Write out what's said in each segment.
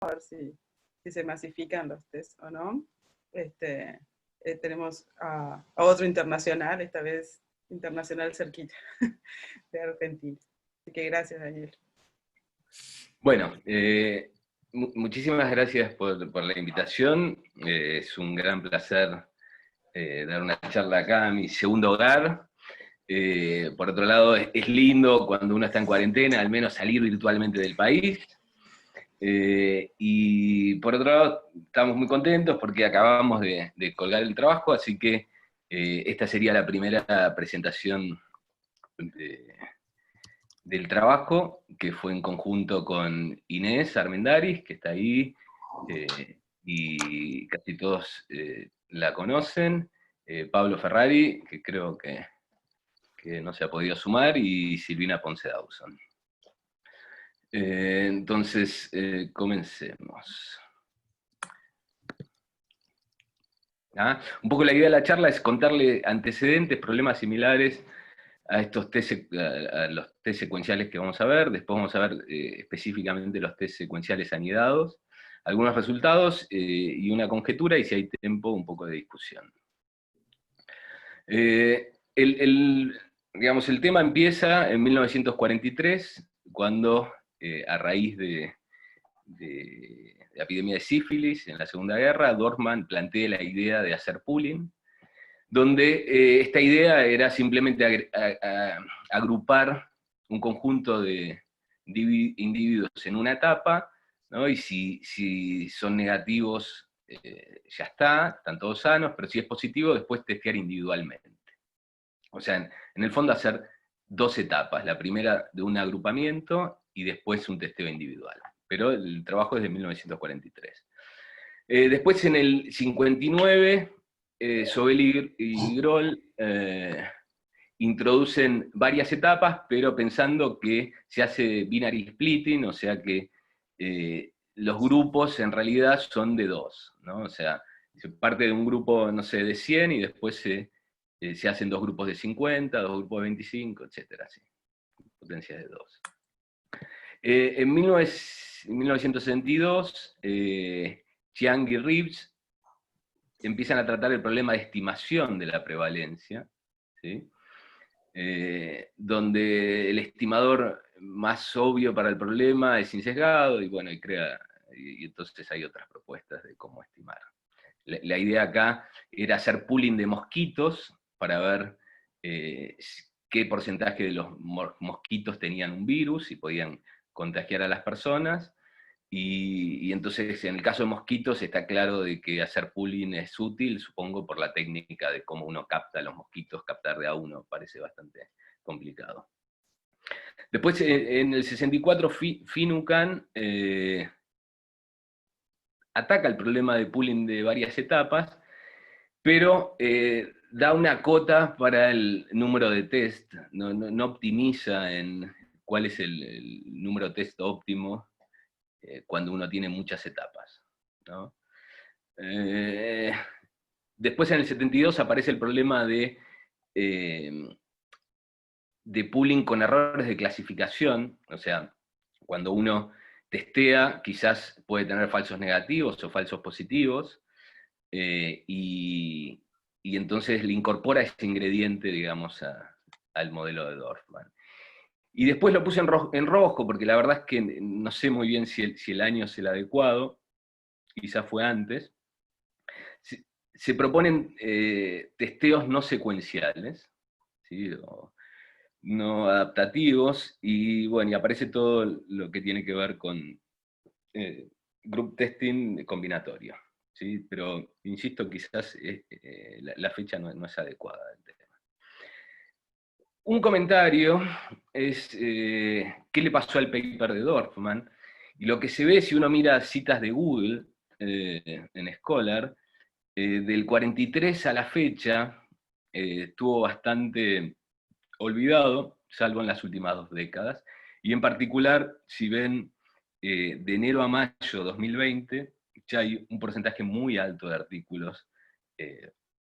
a ver si se masifican los test o no. Tenemos a otro internacional, esta vez internacional cerquita, de Argentina. Así que gracias, Daniel. Bueno, muchísimas gracias por la invitación. Es un gran placer dar una charla acá en mi segundo hogar. Por otro lado, es lindo cuando uno está en cuarentena, al menos salir virtualmente del país. Y por otro lado, estamos muy contentos porque acabamos de colgar el trabajo, así que esta sería la primera presentación del trabajo, que fue en conjunto con Inés Armendáriz, que está ahí, y casi todos la conocen, Pablo Ferrari, que creo que no se ha podido sumar, y Silvina Ponce Dawson. Entonces, comencemos. Un poco la idea de la charla es contarle antecedentes, problemas similares a estos a los test secuenciales que vamos a ver. Después vamos a ver específicamente los test secuenciales anidados, algunos resultados y una conjetura, y si hay tiempo, un poco de discusión. Digamos, el tema empieza en 1943, cuando a raíz de la epidemia de sífilis en la Segunda Guerra, Dorfman plantea la idea de hacer pooling, donde esta idea era simplemente agrupar un conjunto de individuos en una etapa, ¿no? Y si son negativos, ya está, están todos sanos, pero si es positivo, después testear individualmente. O sea, en el fondo hacer dos etapas, la primera de un agrupamiento y después un testeo individual. Pero el trabajo es de 1943. Después en el 59, Sobel y Groll introducen varias etapas, pero pensando que se hace binary splitting, o sea que los grupos en realidad son de dos, ¿no? O sea, se parte de un grupo, no sé, de 100 y después se hacen dos grupos de 50, dos grupos de 25, etcétera, así, potencias de 2. En 1962, Chiang y Reeves empiezan a tratar el problema de estimación de la prevalencia, ¿sí? Donde el estimador más obvio para el problema es insesgado, y bueno, y entonces hay otras propuestas de cómo estimar. La idea acá era hacer pooling de mosquitos para ver qué porcentaje de los mosquitos tenían un virus y podían contagiar a las personas, y entonces en el caso de mosquitos está claro de que hacer pooling es útil, supongo por la técnica de cómo uno capta a los mosquitos, captar de a uno parece bastante complicado. Después en el 64 Finucane ataca el problema de pooling de varias etapas, pero da una cota para el número de test, no optimiza en cuál es el número de test óptimo cuando uno tiene muchas etapas, ¿no? Después en el 72 aparece el problema de pooling con errores de clasificación, o sea, cuando uno testea quizás puede tener falsos negativos o falsos positivos, y entonces le incorpora ese ingrediente, digamos, al modelo de Dorfman. Y después lo puse en rojo, porque la verdad es que no sé muy bien si el año es el adecuado, quizás fue antes. Se proponen testeos no secuenciales, ¿sí? O no adaptativos, y bueno, y aparece todo lo que tiene que ver con group testing combinatorio, ¿sí? Pero, insisto, quizás la fecha no es adecuada del tema. Un comentario es qué le pasó al paper de Dorfman, y lo que se ve si uno mira citas de Google en Scholar, del 43 a la fecha estuvo bastante olvidado, salvo en las últimas 2 décadas, y en particular, si ven de enero a mayo de 2020, ya hay un porcentaje muy alto de artículos,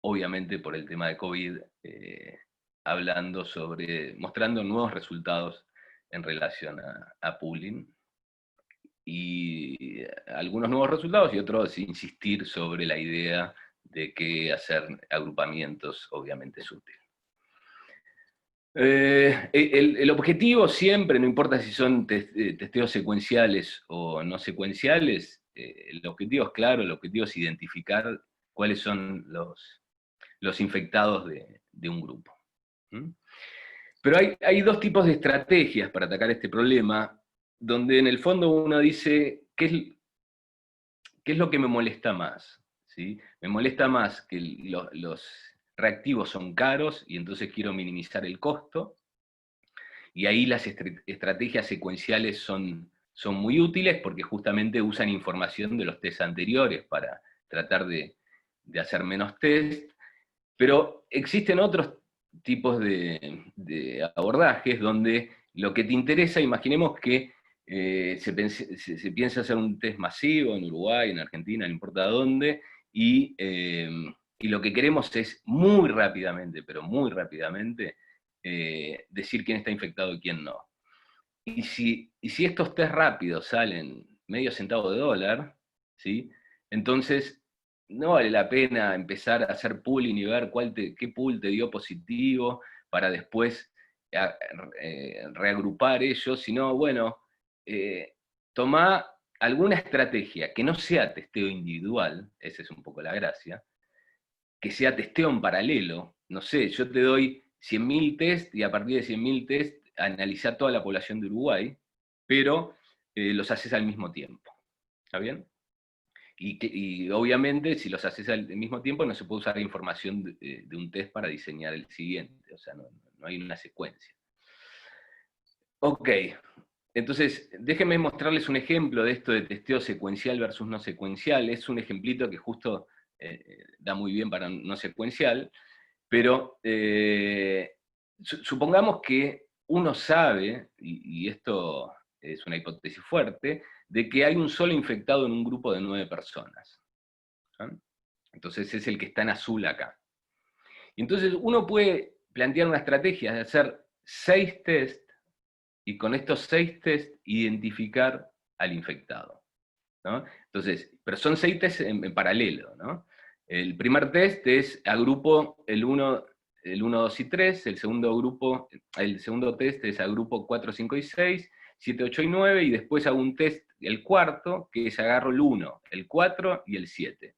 obviamente por el tema de COVID, mostrando nuevos resultados en relación a pooling. y algunos nuevos resultados, y otros insistir sobre la idea de que hacer agrupamientos obviamente es útil. El objetivo siempre, no importa si son testeos secuenciales o no secuenciales, el objetivo es claro, el objetivo es identificar cuáles son los infectados de un grupo. ¿Mm? Pero hay dos tipos de estrategias para atacar este problema, donde en el fondo uno dice, ¿qué es lo que me molesta más? ¿Sí? Me molesta más que los reactivos son caros y entonces quiero minimizar el costo, y ahí las estrategias secuenciales son muy útiles porque justamente usan información de los test anteriores para tratar de hacer menos test, pero existen otros tipos de abordajes donde lo que te interesa, imaginemos que se piensa hacer un test masivo en Uruguay, en Argentina, no importa dónde, y lo que queremos es muy rápidamente, pero muy rápidamente, decir quién está infectado y quién no. Y si estos test rápidos salen medio centavo de dólar, ¿sí? Entonces no vale la pena empezar a hacer pooling y ver qué pool te dio positivo para después reagrupar ellos, sino, bueno, tomá alguna estrategia que no sea testeo individual, esa es un poco la gracia, que sea testeo en paralelo. No sé, yo te doy 100.000 test y a partir de 100.000 test analizar toda la población de Uruguay, pero los haces al mismo tiempo. ¿Está bien? Y obviamente, si los haces al mismo tiempo, no se puede usar información de un test para diseñar el siguiente, o sea, no hay una secuencia. Ok, entonces, déjenme mostrarles un ejemplo de esto de testeo secuencial versus no secuencial. Es un ejemplito que justo da muy bien para no secuencial, pero supongamos que uno sabe, y esto es una hipótesis fuerte, de que hay un solo infectado en un grupo de 9 personas. ¿Ah? Entonces es el que está en azul acá. Y entonces uno puede plantear una estrategia de hacer 6 test y con estos 6 test identificar al infectado, ¿no? Entonces, pero son 6 test en paralelo, ¿no? El primer test es agrupo el 1, 2 y 3, el segundo test es agrupo 4, 5 y 6, 7, 8 y 9, y después hago un test, el cuarto, que es agarro el 1, el 4 y el 7.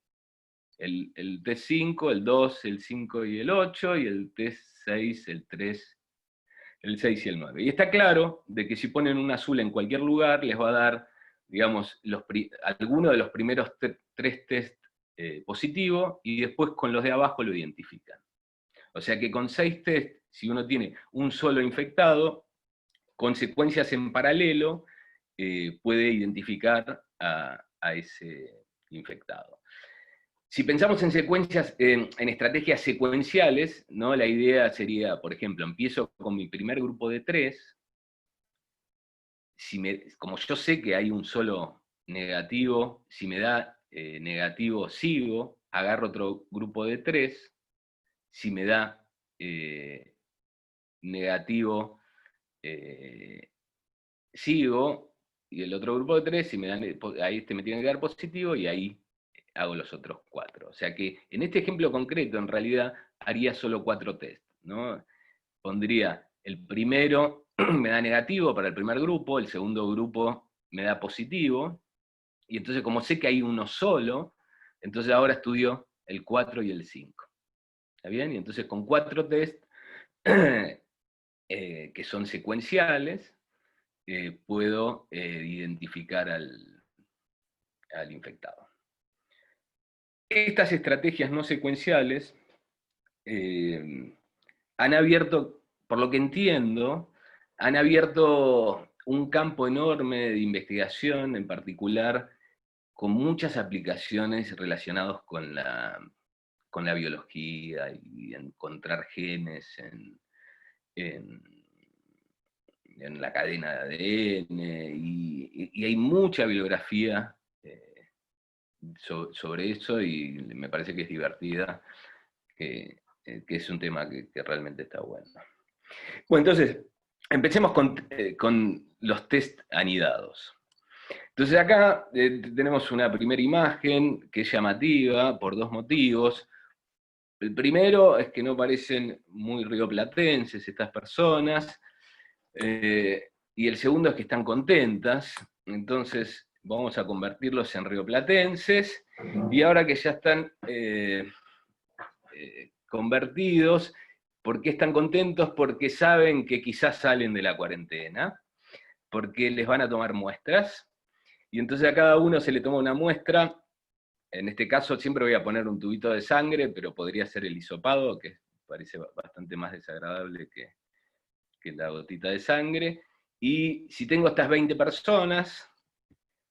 El test 5, el 2, el 5 y el 8, y el test 6, el 3, el 6 y el 9. Y está claro de que si ponen un azul en cualquier lugar, les va a dar, digamos, alguno de los primeros 3 test positivo, y después con los de abajo lo identifican. O sea que con 6 test, si uno tiene un solo infectado, con secuencias en paralelo, puede identificar a ese infectado. Si pensamos en secuencias, en estrategias secuenciales, ¿no? La idea sería, por ejemplo, empiezo con mi primer grupo de 3, como yo sé que hay un solo negativo, si me da negativo sigo, agarro otro grupo de 3, si me da negativo sigo, y el otro grupo de 3, si me dan, ahí me tiene que dar positivo, y ahí hago los otros 4. O sea que en este ejemplo concreto, en realidad, haría solo 4 test, ¿no? Pondría el primero, me da negativo para el primer grupo, el segundo grupo me da positivo, y entonces como sé que hay uno solo, entonces ahora estudio el 4 y el 5. ¿Está bien? Y entonces con 4 test, que son secuenciales, puedo identificar al infectado. Estas estrategias no secuenciales han abierto, por lo que entiendo, han abierto un campo enorme de investigación, en particular con muchas aplicaciones relacionadas con la biología y encontrar genes en la cadena de ADN, y hay mucha bibliografía sobre eso, y me parece que es divertida, que es un tema que realmente está bueno. Bueno, entonces, empecemos con los test anidados. Entonces acá tenemos una primera imagen que es llamativa por dos motivos. El primero es que no parecen muy rioplatenses estas personas, y el segundo es que están contentas. Entonces vamos a convertirlos en rioplatenses, y ahora que ya están convertidos, ¿por qué están contentos? Porque saben que quizás salen de la cuarentena, porque les van a tomar muestras, y entonces a cada uno se le toma una muestra. En este caso siempre voy a poner un tubito de sangre, pero podría ser el hisopado, que parece bastante más desagradable que la gotita de sangre. Y si tengo estas 20 personas,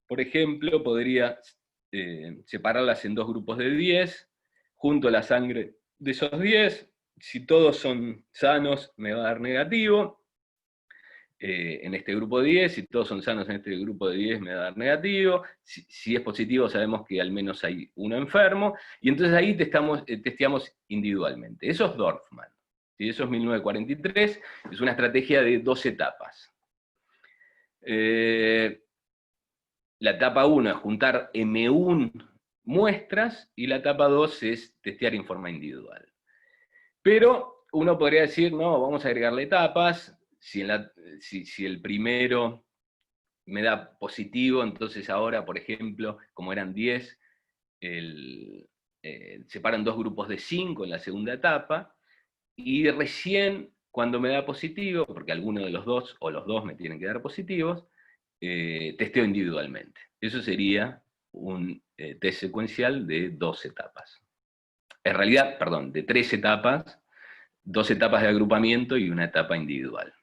por ejemplo, podría separarlas en dos grupos de 10, junto la sangre de esos 10, si todos son sanos me va a dar negativo, en este grupo de 10, si todos son sanos en este grupo de 10 me va a dar negativo, si es positivo sabemos que al menos hay uno enfermo, y entonces ahí testeamos individualmente. Eso es Dorfman, ¿sí? Eso es 1943, es una estrategia de 2 etapas. La etapa 1 es juntar M1 muestras, y la etapa 2 es testear en forma individual. Pero uno podría decir, no, vamos a agregarle etapas. Si el primero me da positivo, entonces ahora, por ejemplo, como eran 10, separan dos grupos de 5 en la segunda etapa, y recién cuando me da positivo, porque alguno de los dos o los dos me tienen que dar positivos, testeo individualmente. Eso sería un test secuencial de 2 etapas. En realidad, perdón, de 3 etapas, 2 etapas de agrupamiento y una etapa individual.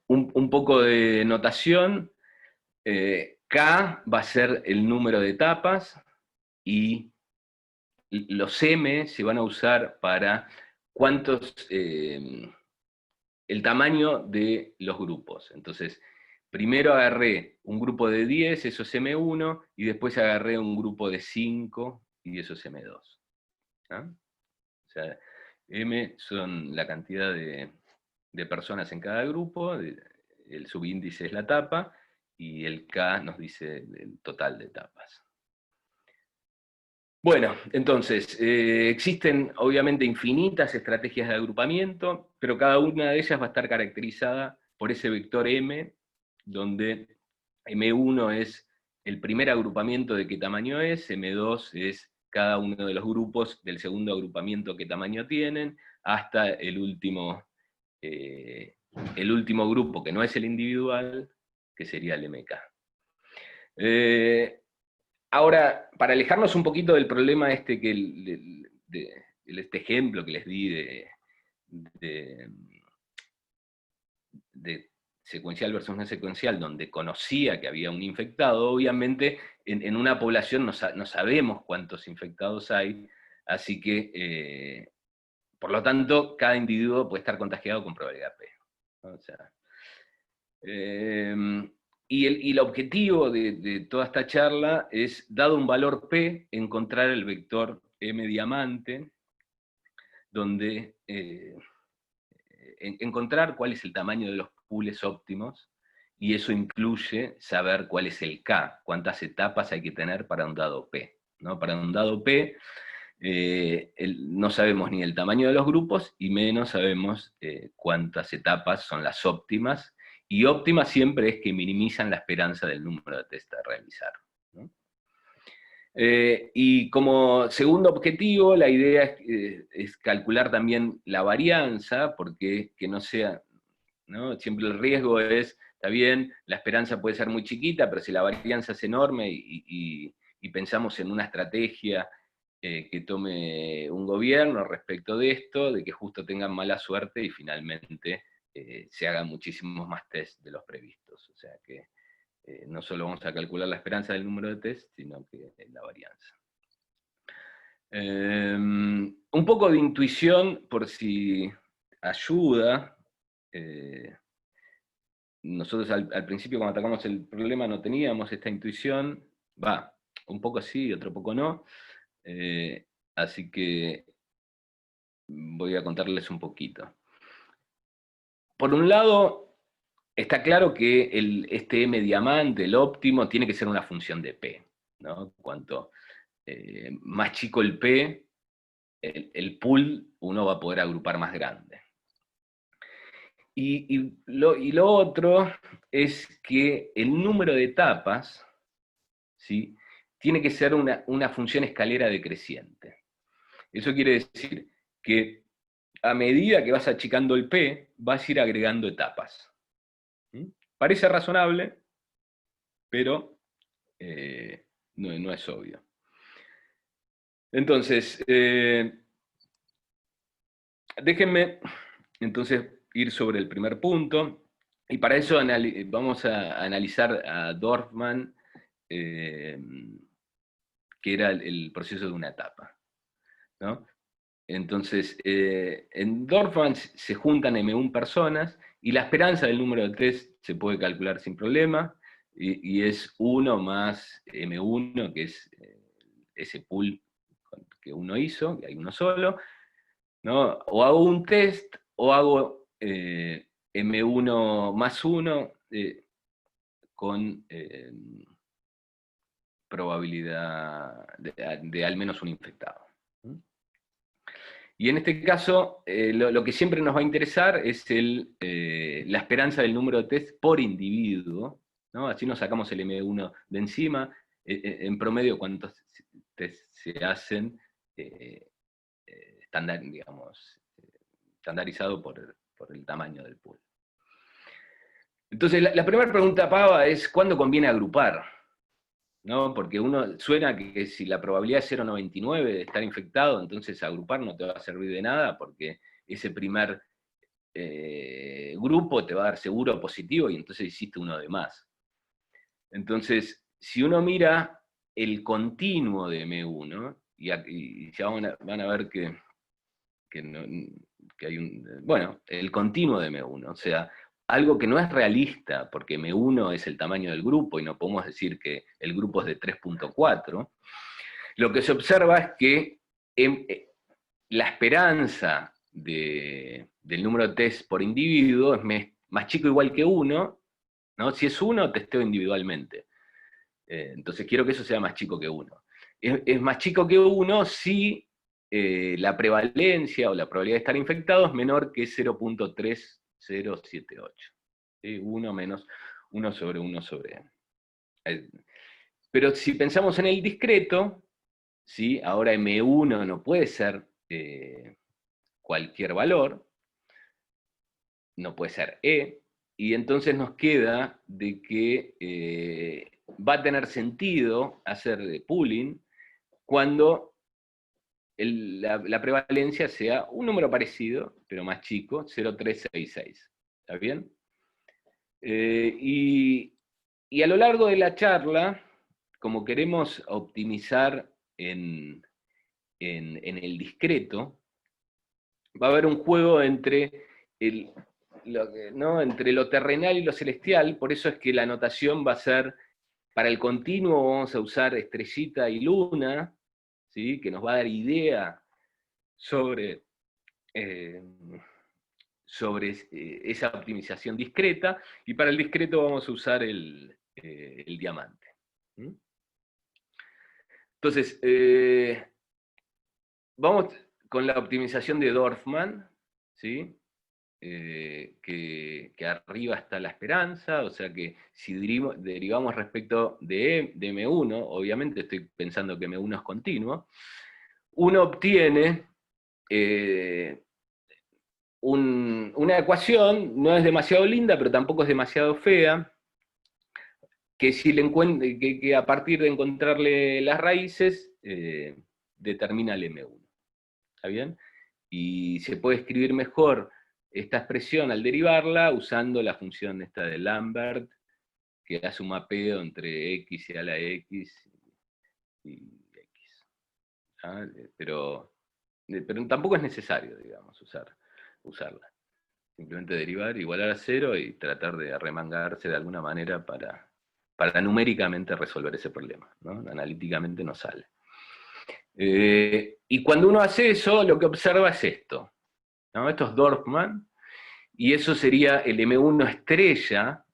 Un poco de notación. K va a ser el número de etapas, y los M se van a usar para el tamaño de los grupos. Entonces, primero agarré un grupo de 10, eso es M1, y después agarré un grupo de 5, y eso es M2. ¿Ah? O sea, M son la cantidad de personas en cada grupo, el subíndice es la etapa, y el K nos dice el total de etapas. Bueno, entonces, existen obviamente infinitas estrategias de agrupamiento, pero cada una de ellas va a estar caracterizada por ese vector M, donde M1 es el primer agrupamiento de qué tamaño es, M2 es cada uno de los grupos del segundo agrupamiento qué tamaño tienen, hasta el último grupo, que no es el individual, que sería el MK. Ahora, para alejarnos un poquito del problema este este ejemplo que les di de secuencial versus no secuencial, donde conocía que había un infectado, obviamente en una población no sabemos cuántos infectados hay, así que, por lo tanto, cada individuo puede estar contagiado con probabilidad P. O sea, y el objetivo de toda esta charla es, dado un valor P, encontrar el vector M diamante, donde encontrar cuál es el tamaño de los pools óptimos, y eso incluye saber cuál es el K, cuántas etapas hay que tener para un dado P, ¿no? Para un dado P, no sabemos ni el tamaño de los grupos, y menos sabemos cuántas etapas son las óptimas, y óptima siempre es que minimizan la esperanza del número de test a realizar, ¿no? Y como segundo objetivo, la idea es calcular también la varianza, porque que no sea, ¿no? Siempre el riesgo es, está bien, la esperanza puede ser muy chiquita, pero si la varianza es enorme y pensamos en una estrategia que tome un gobierno respecto de esto, de que justo tengan mala suerte y finalmente se hagan muchísimos más test de los previstos. O sea que no solo vamos a calcular la esperanza del número de test, sino que la varianza. Un poco de intuición, por si ayuda. Nosotros al principio, cuando atacamos el problema, no teníamos esta intuición. Un poco sí, otro poco no. Así que voy a contarles un poquito. Por un lado, está claro que este M diamante, el óptimo, tiene que ser una función de P, ¿no? Cuanto más chico el P, el pool uno va a poder agrupar más grande. Y lo otro es que el número de etapas, ¿sí?, tiene que ser una función escalera decreciente. Eso quiere decir que a medida que vas achicando el P, vas a ir agregando etapas. ¿Mm? Parece razonable, pero no es obvio. Entonces, déjenme entonces ir sobre el primer punto, y para eso vamos a analizar a Dorfman, que era el proceso de una etapa, ¿no? Entonces, en Dorfman se juntan M1 personas, y la esperanza del número de test se puede calcular sin problema, y es 1 más M1, que es ese pool que uno hizo, que hay uno solo, ¿no? O hago un test, o hago M1 más 1 con probabilidad de al menos un infectado. Y en este caso, lo que siempre nos va a interesar es la esperanza del número de test por individuo, ¿no? Así nos sacamos el M1 de encima, en promedio cuántos test se hacen, estandarizado por el tamaño del pool. Entonces, la primera pregunta, Pava, es ¿cuándo conviene agrupar? ¿No? Porque uno suena que si la probabilidad es 0,99 de estar infectado, entonces agrupar no te va a servir de nada, porque ese primer grupo te va a dar seguro positivo, y entonces hiciste uno de más. Entonces, si uno mira el continuo de M1, y ya van a ver que hay el continuo de M1, o sea, algo que no es realista, porque M1 es el tamaño del grupo, y no podemos decir que el grupo es de 3.4, lo que se observa es que la esperanza del número de test por individuo es más chico o igual que 1, ¿no? Si es 1, testeo individualmente. Entonces quiero que eso sea más chico que 1. Es más chico que 1 si la prevalencia o la probabilidad de estar infectado es menor que 0.3078. ¿Sí? 1 menos 1 sobre 1 sobre n. Pero si pensamos en el discreto, ¿sí?, ahora M1 no puede ser cualquier valor, no puede ser E, y entonces nos queda de que va a tener sentido hacer pooling cuando la prevalencia sea un número parecido, pero más chico, 0,366. ¿Está bien? Y a lo largo de la charla, como queremos optimizar en el discreto, va a haber un juego entre entre lo terrenal y lo celestial. Por eso es que la notación va a ser, para el continuo vamos a usar estrellita y luna, ¿sí?, que nos va a dar idea sobre esa optimización discreta, y para el discreto vamos a usar el diamante. Entonces, vamos con la optimización de Dorfman, ¿sí?, que arriba está la esperanza, o sea que si derivamos respecto de M1, obviamente estoy pensando que M1 es continuo, uno obtiene una ecuación, no es demasiado linda, pero tampoco es demasiado fea, que, que a partir de encontrarle las raíces, determina el M1. ¿Está bien? Y se puede escribir mejor esta expresión al derivarla usando la función esta de Lambert, que hace un mapeo entre x y a la x y x. ¿Ah? Pero tampoco es necesario, digamos, usarla. Simplemente derivar, igualar a 0 y tratar de arremangarse de alguna manera para numéricamente resolver ese problema, ¿no? Analíticamente no sale. Y cuando uno hace eso, lo que observa es esto, ¿no? Esto es Dorfman, y eso sería el M1 estrella,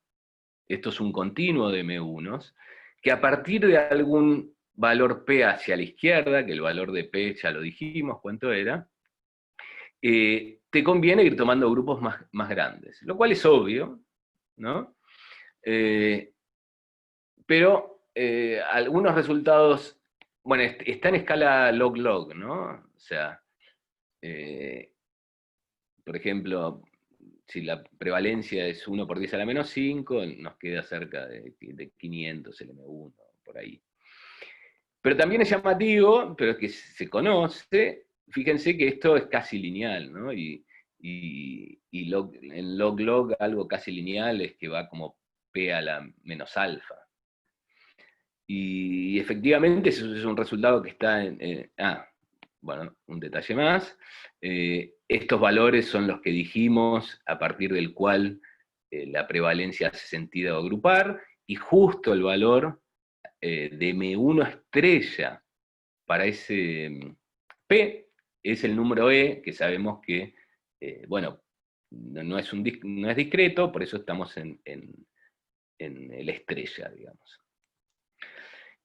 esto es un continuo de M1s, que a partir de algún valor P hacia la izquierda, que el valor de P ya lo dijimos, ¿cuánto era? Te conviene ir tomando grupos más grandes, lo cual es obvio, ¿no? Pero algunos resultados, bueno, está en escala log-log, ¿no? O sea, por ejemplo, si la prevalencia es 1 por 10 a la menos 5, nos queda cerca de 500 el M1, por ahí. Pero también es llamativo, pero es que se conoce, fíjense que esto es casi lineal, ¿no? En log-log algo casi lineal es que va como P a la menos alfa. Y efectivamente eso es un resultado que está bueno, un detalle más. Estos valores son los que dijimos a partir del cual la prevalencia hace sentido agrupar, y justo el valor de M1 estrella para ese P es el número E, que sabemos que, bueno, no es discreto, por eso estamos en el estrella, digamos.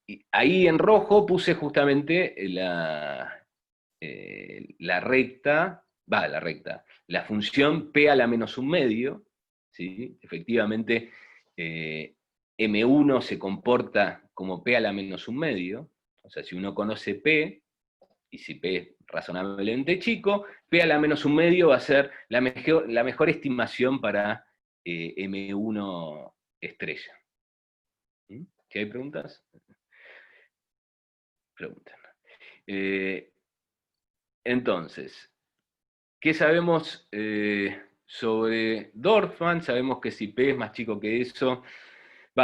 Y ahí en rojo puse justamente la recta, la función P a la menos un medio, ¿sí? Efectivamente, M1 se comporta como P a la menos un medio, o sea, si uno conoce P, y si P es razonablemente chico, P a la menos un medio va a ser la mejor estimación para M1 estrella. ¿Mm? ¿Qué hay preguntas? Pregunten. Entonces, ¿qué sabemos sobre Dorfman? Sabemos que si P es más chico que eso,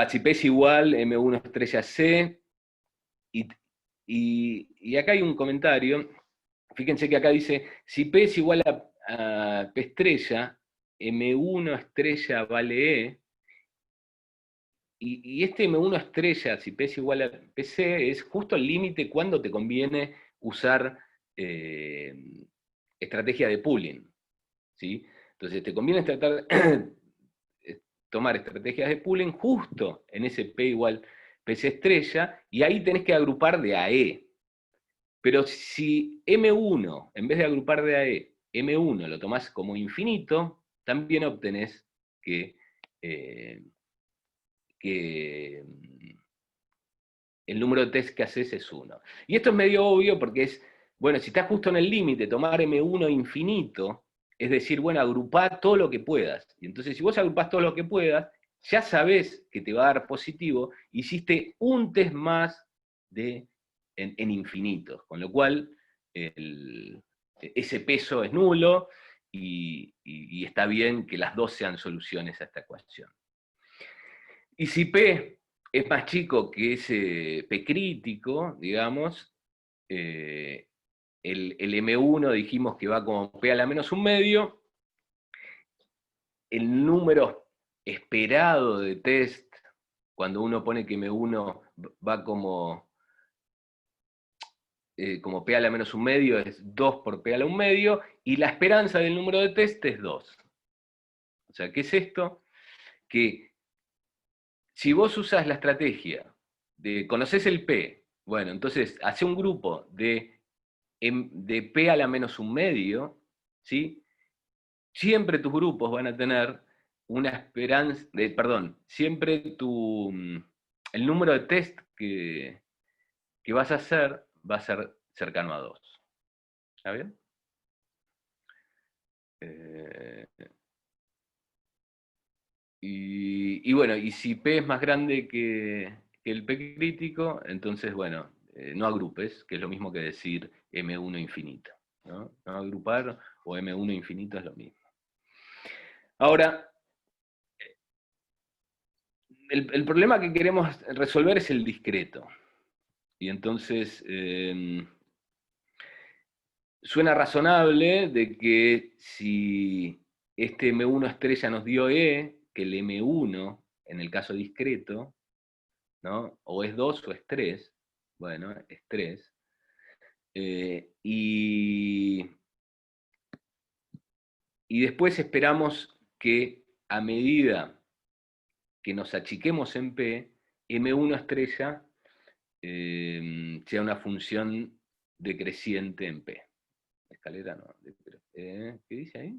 si P es igual, M1 estrella C, y acá hay un comentario, fíjense que acá dice, si P es igual a P estrella, M1 estrella vale E, y este M1 estrella, si P es igual a PC, es justo el límite cuando te conviene usar estrategia de pooling, ¿sí? Entonces te conviene tomar estrategias de pooling justo en ese P igual PC estrella, y ahí tenés que agrupar de a E. Pero si M1, en vez de agrupar de a E, M1 lo tomás como infinito, también obtenés que el número de test que haces es 1. Y esto es medio obvio porque es, bueno, si estás justo en el límite, tomar M1 infinito, es decir, bueno, agrupá todo lo que puedas. Y entonces, si vos agrupás todo lo que puedas, ya sabés que te va a dar positivo, hiciste un test más en infinitos, con lo cual ese peso es nulo y está bien que las dos sean soluciones a esta ecuación. Y si P es más chico que ese P crítico, digamos, el M1 dijimos que va como P a la menos un medio, el número esperado de test, cuando uno pone que M1 va como P a la menos un medio, es 2 por P a la un medio, y la esperanza del número de test es 2. O sea, ¿qué es esto? Que si vos usas la estrategia de conoces el P, bueno, entonces hace un grupo de P a la menos un medio, ¿sí? Siempre tus grupos van a tener una esperanza, siempre el número de test que vas a hacer va a ser cercano a 2. ¿Está bien? Y bueno, y si P es más grande que el P crítico, entonces, bueno, no agrupes, que es lo mismo que decir M1 infinito, ¿no? No agrupar o M1 infinito es lo mismo. Ahora, el problema que queremos resolver es el discreto. Y entonces, suena razonable de que si este M1 estrella nos dio E, que el M1, en el caso discreto, ¿no? O es 2 o es 3, bueno, es 3, y después esperamos que a medida que nos achiquemos en P, M1 estrella sea una función decreciente en P. Escalera no. ¿Qué dice ahí?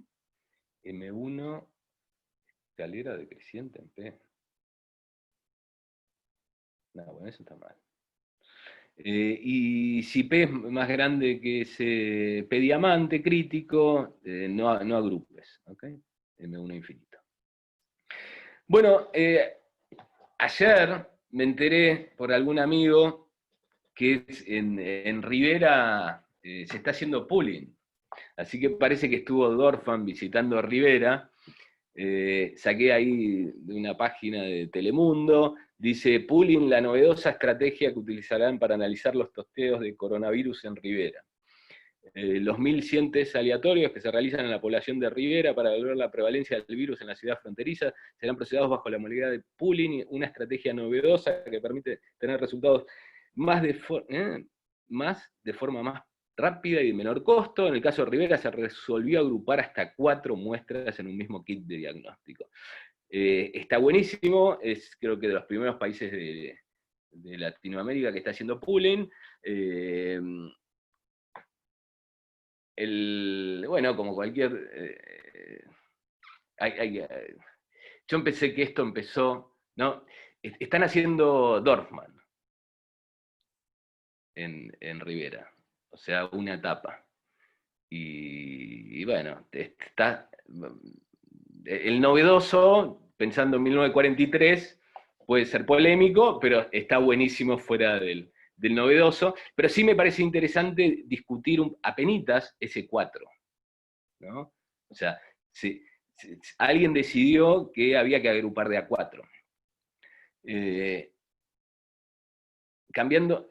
M1 escalera decreciente en P. No, bueno, eso está mal. Y si P es más grande que ese P diamante crítico, no agrupes, ¿ok? M1 infinito. Bueno, ayer me enteré por algún amigo que en Rivera se está haciendo pooling. Así que parece que estuvo Dorfman visitando Rivera. Saqué ahí de una página de Telemundo, dice pooling, la novedosa estrategia que utilizarán para analizar los testeos de coronavirus en Rivera. Los 1.100 test aleatorios que se realizan en la población de Rivera para evaluar la prevalencia del virus en la ciudad fronteriza serán procesados bajo la modalidad de pooling, una estrategia novedosa que permite tener resultados más de forma más rápida y de menor costo. En el caso de Rivera se resolvió agrupar hasta 4 muestras en un mismo kit de diagnóstico. Está buenísimo, es creo que de los primeros países de Latinoamérica que está haciendo pooling. Bueno, como cualquier... yo pensé que esto empezó, ¿no? Están haciendo Dorfman en Rivera, o sea, una etapa. Y bueno, está el novedoso, pensando en 1943, puede ser polémico, pero está buenísimo fuera del novedoso. Pero sí me parece interesante discutir apenitas ese 4, ¿no? O sea, alguien decidió que había que agrupar de a 4. Cambiando,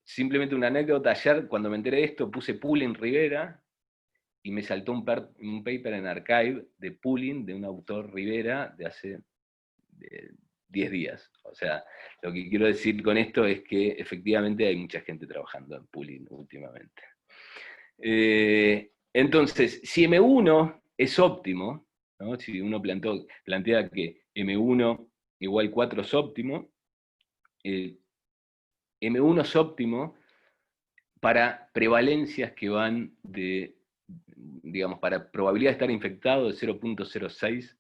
simplemente una anécdota, ayer cuando me enteré de esto puse pooling Rivera y me saltó un paper en Archive de pooling de un autor Rivera de hace 10 días. O sea, lo que quiero decir con esto es que efectivamente hay mucha gente trabajando en pooling últimamente. Entonces, si M1 es óptimo, ¿no? Si uno plantea que M1 igual 4 es óptimo, M1 es óptimo para prevalencias que van de, digamos, para probabilidad de estar infectado de 0.06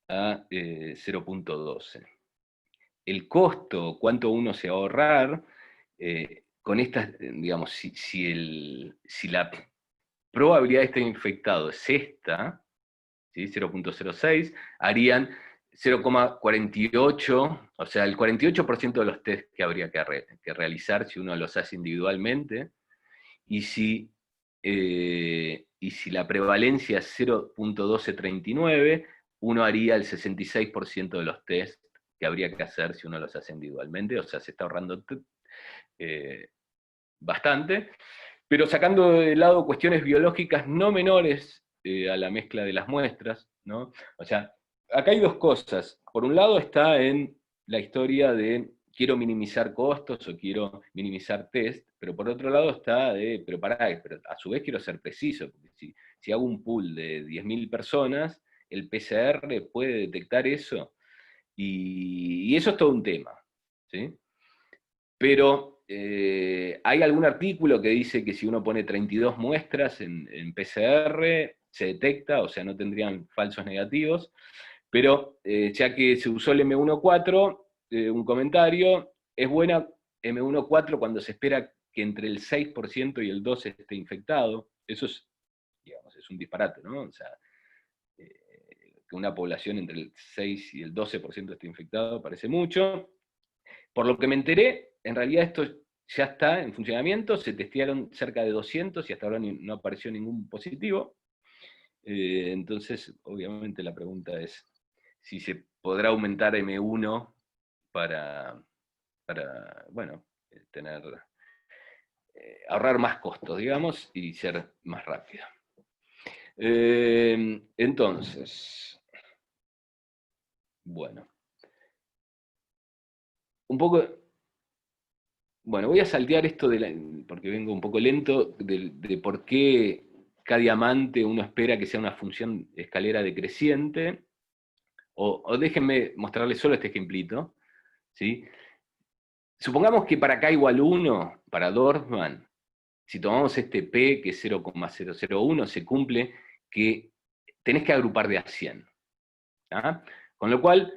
a 0.12. El costo, cuánto uno se va a ahorrar, con estas, digamos, si la probabilidad de estar infectado es esta, ¿sí? 0.06, harían 0,48, o sea, el 48% de los test que habría que realizar si uno los hace individualmente, y si la prevalencia es 0.1239, uno haría el 66% de los test que habría que hacer si uno los hace individualmente, o sea, se está ahorrando bastante, pero sacando de lado cuestiones biológicas no menores a la mezcla de las muestras, ¿no? O sea, acá hay dos cosas. Por un lado está en la historia de quiero minimizar costos o quiero minimizar test, pero por otro lado está pero a su vez quiero ser preciso, porque si hago un pool de 10.000 personas, el PCR puede detectar eso, y eso es todo un tema, ¿sí? Pero hay algún artículo que dice que si uno pone 32 muestras en PCR, se detecta, o sea, no tendrían falsos negativos, pero ya que se usó el M14, un comentario, es buena M14 cuando se espera que entre el 6% y el 12% esté infectado. Eso es, digamos, es un disparate, ¿no? O sea, que una población entre el 6 y el 12% esté infectado parece mucho. Por lo que me enteré, en realidad esto ya está en funcionamiento, se testearon cerca de 200 y hasta ahora no apareció ningún positivo. Entonces, obviamente la pregunta es si se podrá aumentar M1 para bueno, ahorrar más costos, digamos, y ser más rápido. Entonces, bueno. Un poco, bueno, voy a saltear esto porque vengo un poco lento, de por qué K diamante uno espera que sea una función escalera decreciente, o déjenme mostrarles solo este ejemplito, ¿sí? Supongamos que para K igual 1, para Dorfman, si tomamos este P, que es 0,001, se cumple que tenés que agrupar de a 100. ¿tá? Con lo cual,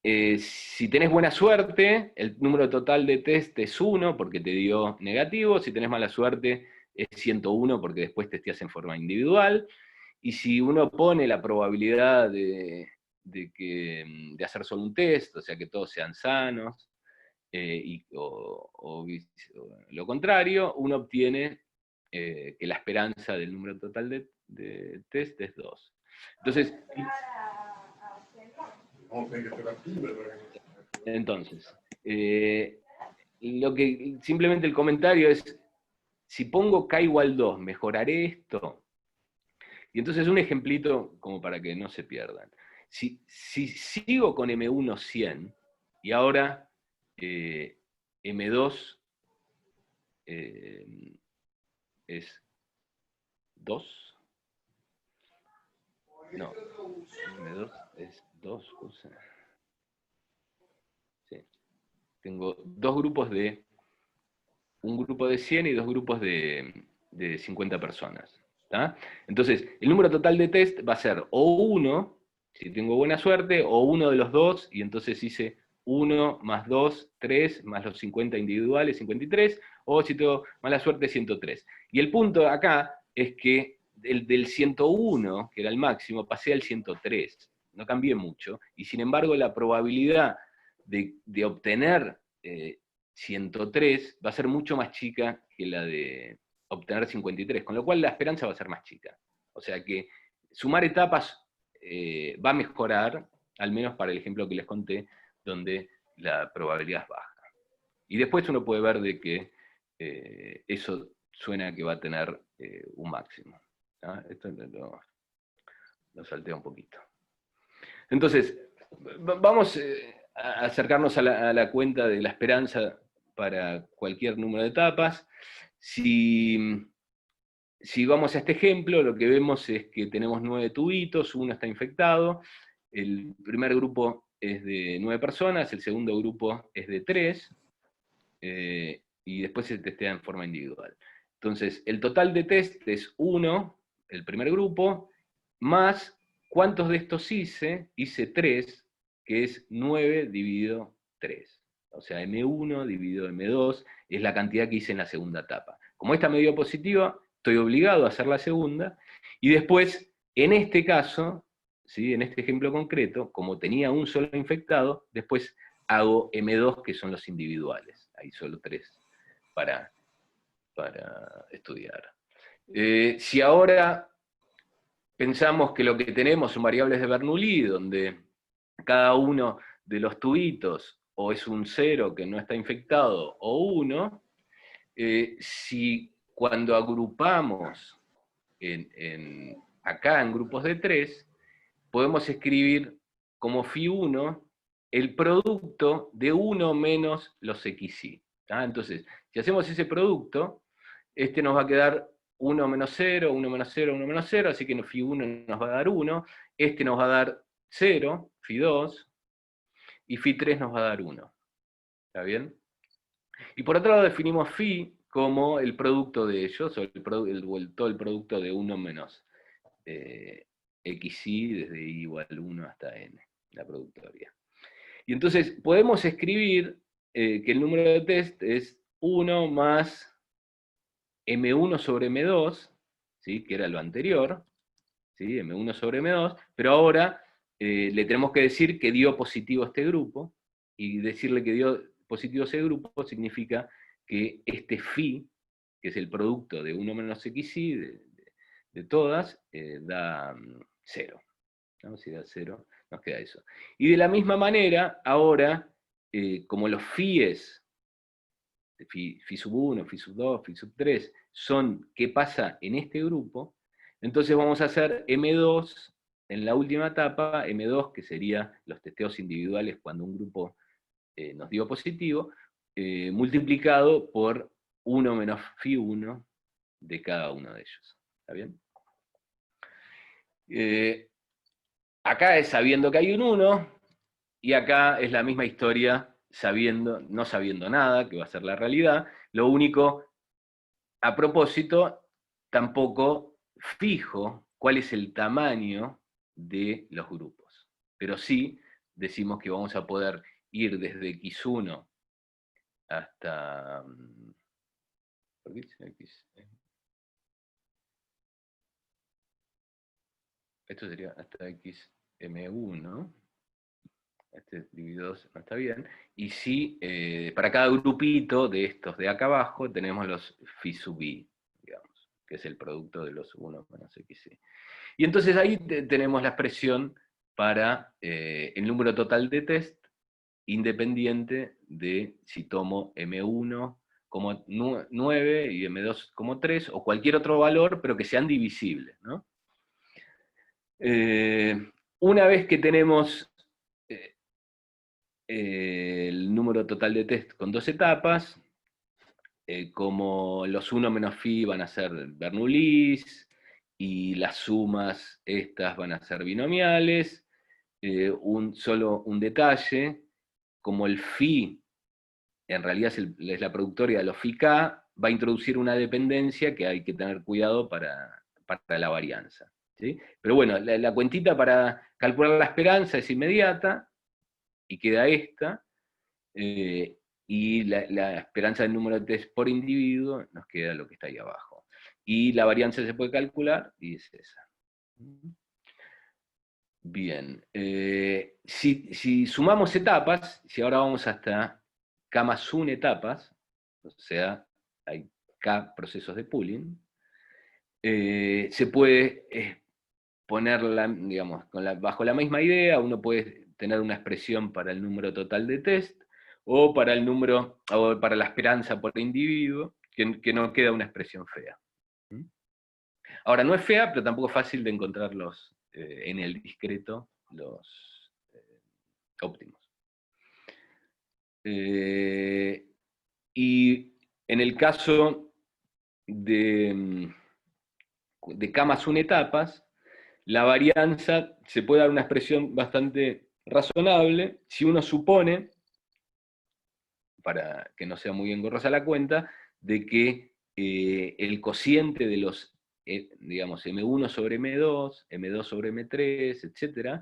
si tenés buena suerte, el número total de test es 1 porque te dio negativo, si tenés mala suerte es 101 porque después testeas en forma individual, y si uno pone la probabilidad de hacer solo un test, o sea que todos sean sanos, o lo contrario, uno obtiene que la esperanza del número total de test es 2. Entonces, simplemente el comentario es, si pongo K igual 2, ¿mejoraré esto? Y entonces un ejemplito como para que no se pierdan. Si sigo con M1 100, y ahora M2 es 2. No, M2 es 2 cosas. Sí. Tengo dos grupos un grupo de 100 y dos grupos de 50 personas. ¿tá? Entonces, el número total de test va a ser o 1, si tengo buena suerte, o uno de los dos, y entonces hice 1 más 2, 3, más los 50 individuales, 53, o si tengo mala suerte, 103. Y el punto acá es que del 101, que era el máximo, pasé al 103. No cambié mucho, y sin embargo la probabilidad de obtener 103 va a ser mucho más chica que la de obtener 53, con lo cual la esperanza va a ser más chica. O sea que sumar etapas va a mejorar, al menos para el ejemplo que les conté, donde la probabilidad es baja. Y después uno puede ver de que eso suena a que va a tener un máximo. ¿tá? Esto lo salteo un poquito. Entonces, vamos a acercarnos a la cuenta de la esperanza para cualquier número de etapas. Si vamos a este ejemplo, lo que vemos es que tenemos 9 tubitos, uno está infectado, el primer grupo es de 9 personas, el segundo grupo es de 3, y después se testea en forma individual. Entonces, el total de test es 1, el primer grupo, más ¿cuántos de estos hice? Hice 3, que es 9 dividido 3. O sea, M1 dividido M2 es la cantidad que hice en la segunda etapa. Como esta me dio positiva, estoy obligado a hacer la segunda, y después, en este caso, ¿sí? En este ejemplo concreto, como tenía un solo infectado, después hago M2, que son los individuales. Hay solo 3 para estudiar. Si ahora pensamos que lo que tenemos son variables de Bernoulli, donde cada uno de los tubitos o es un 0 que no está infectado, o 1, si cuando agrupamos acá en grupos de 3, podemos escribir como Φ1 el producto de 1 menos los XY. Entonces, si hacemos ese producto, este nos va a quedar 1 menos 0, 1 menos 0, 1 menos 0, así que Φ1 nos va a dar 1, este nos va a dar 0, Φ2, y Φ3 nos va a dar 1. ¿Está bien? Y por otro lado definimos Φ como el producto de ellos, o todo el producto de 1 menos XY, desde I igual 1 hasta N, la productoria. Y entonces podemos escribir que el número de test es 1 más M1 sobre M2, ¿sí? Que era lo anterior, ¿sí? M1 sobre M2, pero ahora le tenemos que decir que dio positivo este grupo, y decirle que dio positivo ese grupo significa que este Φ, que es el producto de 1 menos XY, de todas, da 0. ¿no? Si da 0, nos queda eso. Y de la misma manera, ahora, como los Φs, Φ sub 1, Φ sub 2, Φ sub 3, son qué pasa en este grupo, entonces vamos a hacer M2 en la última etapa, M2, que sería los testeos individuales cuando un grupo nos dio positivo, multiplicado por 1 menos Φ1 de cada uno de ellos. ¿Está bien? Acá es sabiendo que hay un 1, y acá es la misma historia, no sabiendo nada, que va a ser la realidad. Lo único, a propósito, tampoco fijo cuál es el tamaño de los grupos. Pero sí decimos que vamos a poder ir desde x1 hasta... ¿Por qué dice x? Esto sería hasta xm1. Este dividido 2 no está bien. Y sí, para cada grupito de estos de acá abajo tenemos los phi sub i, digamos, que es el producto de los 1 menos xi. Y entonces ahí tenemos la expresión para el número total de test, independiente de si tomo m1 como 9 y m2 como 3, o cualquier otro valor, pero que sean divisibles, ¿no? Una vez que tenemos el número total de test con 2 etapas, como los 1 menos phi van a ser Bernoullis, y las sumas estas van a ser binomiales, solo un detalle, como el phi en realidad es la productoria de los phi k, va a introducir una dependencia que hay que tener cuidado para la varianza, ¿sí? Pero bueno, la cuentita para calcular la esperanza es inmediata, y queda esta, y la esperanza del número de test por individuo nos queda lo que está ahí abajo. Y la varianza se puede calcular, y es esa. Bien, si sumamos etapas, si ahora vamos hasta k más 1 etapas, o sea, hay k procesos de pooling, se puede ponerla, digamos, bajo la misma idea, uno puede tener una expresión para el número total de test, o para o para la esperanza por individuo, que no queda una expresión fea. Ahora, no es fea, pero tampoco es fácil de encontrarlos en el discreto, los óptimos. Y en el caso de k más 1 etapas, la varianza se puede dar una expresión bastante razonable si uno supone, para que no sea muy engorrosa la cuenta, de que el cociente de los, digamos, M1 sobre M2, M2 sobre M3, etc.,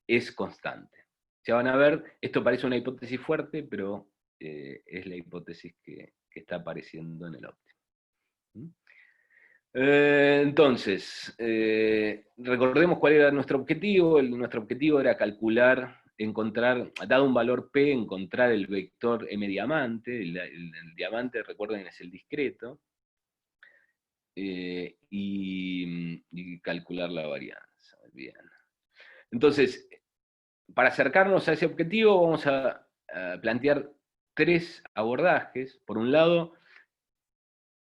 es constante. Ya van a ver, esto parece una hipótesis fuerte, pero es la hipótesis que está apareciendo en el óptimo. Entonces, recordemos cuál era nuestro objetivo. Nuestro objetivo era encontrar, dado un valor P, encontrar el vector M diamante. El diamante, recuerden, es el discreto. Y calcular la varianza. Bien. Entonces, para acercarnos a ese objetivo, vamos a plantear 3 abordajes. Por un lado,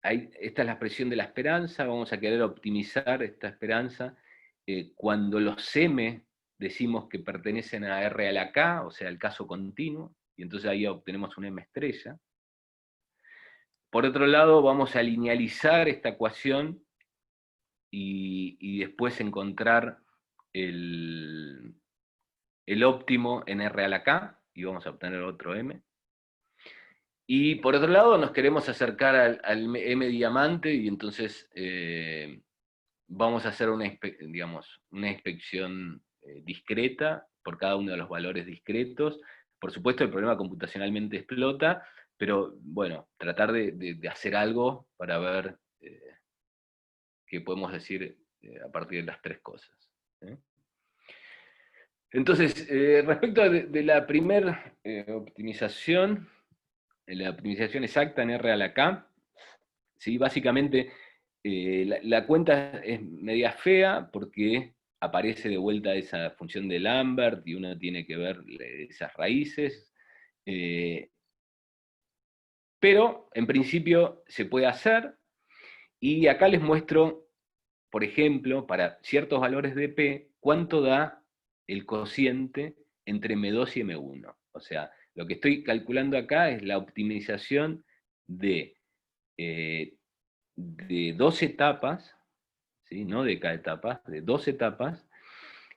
esta es la expresión de la esperanza, vamos a querer optimizar esta esperanza cuando los M decimos que pertenecen a R a la K, o sea, el caso continuo, y entonces ahí obtenemos una M estrella. Por otro lado, vamos a linealizar esta ecuación y después encontrar el óptimo en R a la K, y vamos a obtener otro M. Y por otro lado, nos queremos acercar al M diamante, y entonces vamos a hacer una inspección discreta por cada uno de los valores discretos. Por supuesto, el problema computacionalmente explota, pero bueno, tratar de hacer algo para ver qué podemos decir a partir de las 3 cosas. Entonces, respecto de la primera optimización, la optimización exacta en R a la K, ¿sí? Básicamente la cuenta es media fea porque aparece de vuelta esa función de Lambert y uno tiene que ver esas raíces, pero en principio se puede hacer, y acá les muestro, por ejemplo, para ciertos valores de P, cuánto da el cociente entre M2 y M1. O sea, lo que estoy calculando acá es la optimización de 2 etapas, ¿sí? No de K etapas, de 2 etapas,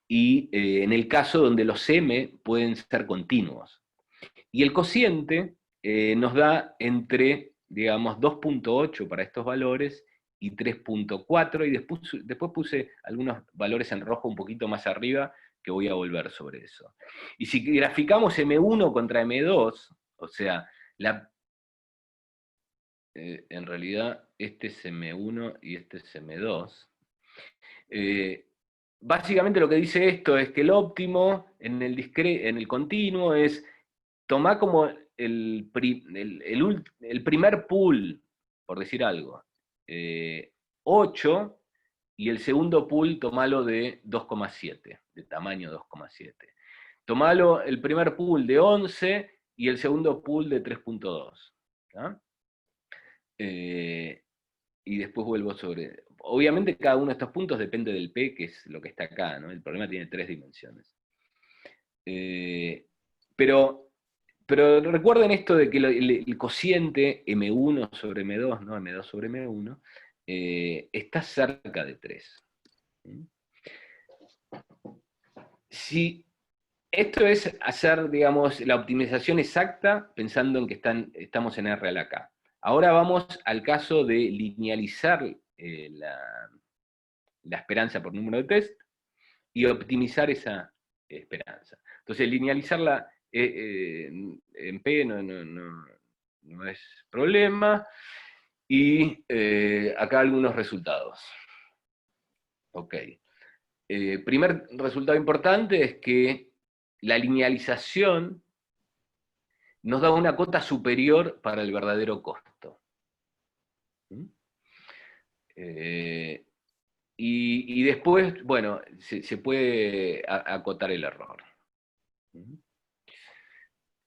y en el caso donde los M pueden ser continuos. Y el cociente nos da entre, digamos, 2.8 para estos valores y 3.4, y después puse algunos valores en rojo un poquito más arriba, que voy a volver sobre eso. Y si graficamos M1 contra M2, o sea, en realidad este es M1 y este es M2, básicamente lo que dice esto es que el óptimo en el continuo es tomar como el primer pool, por decir algo, 8, y el segundo pool tomalo de 2,7, de tamaño 2,7. Tomalo el primer pool de 11 y el segundo pool de 3.2. Y después vuelvo sobre... Obviamente cada uno de estos puntos depende del P, que es lo que está acá, ¿no? El problema tiene 3 dimensiones. Pero recuerden esto de que el cociente M1 sobre M2, ¿no? M2 sobre M1, está cerca de 3. Si esto es hacer, digamos, la optimización exacta pensando en que estamos en R a la K. Ahora vamos al caso de linealizar la esperanza por número de test y optimizar esa esperanza. Entonces, linealizarla en P no es problema. Y acá algunos resultados. Ok. Primer resultado importante es que la linealización nos da una cota superior para el verdadero costo. Y después, bueno, se puede acotar el error.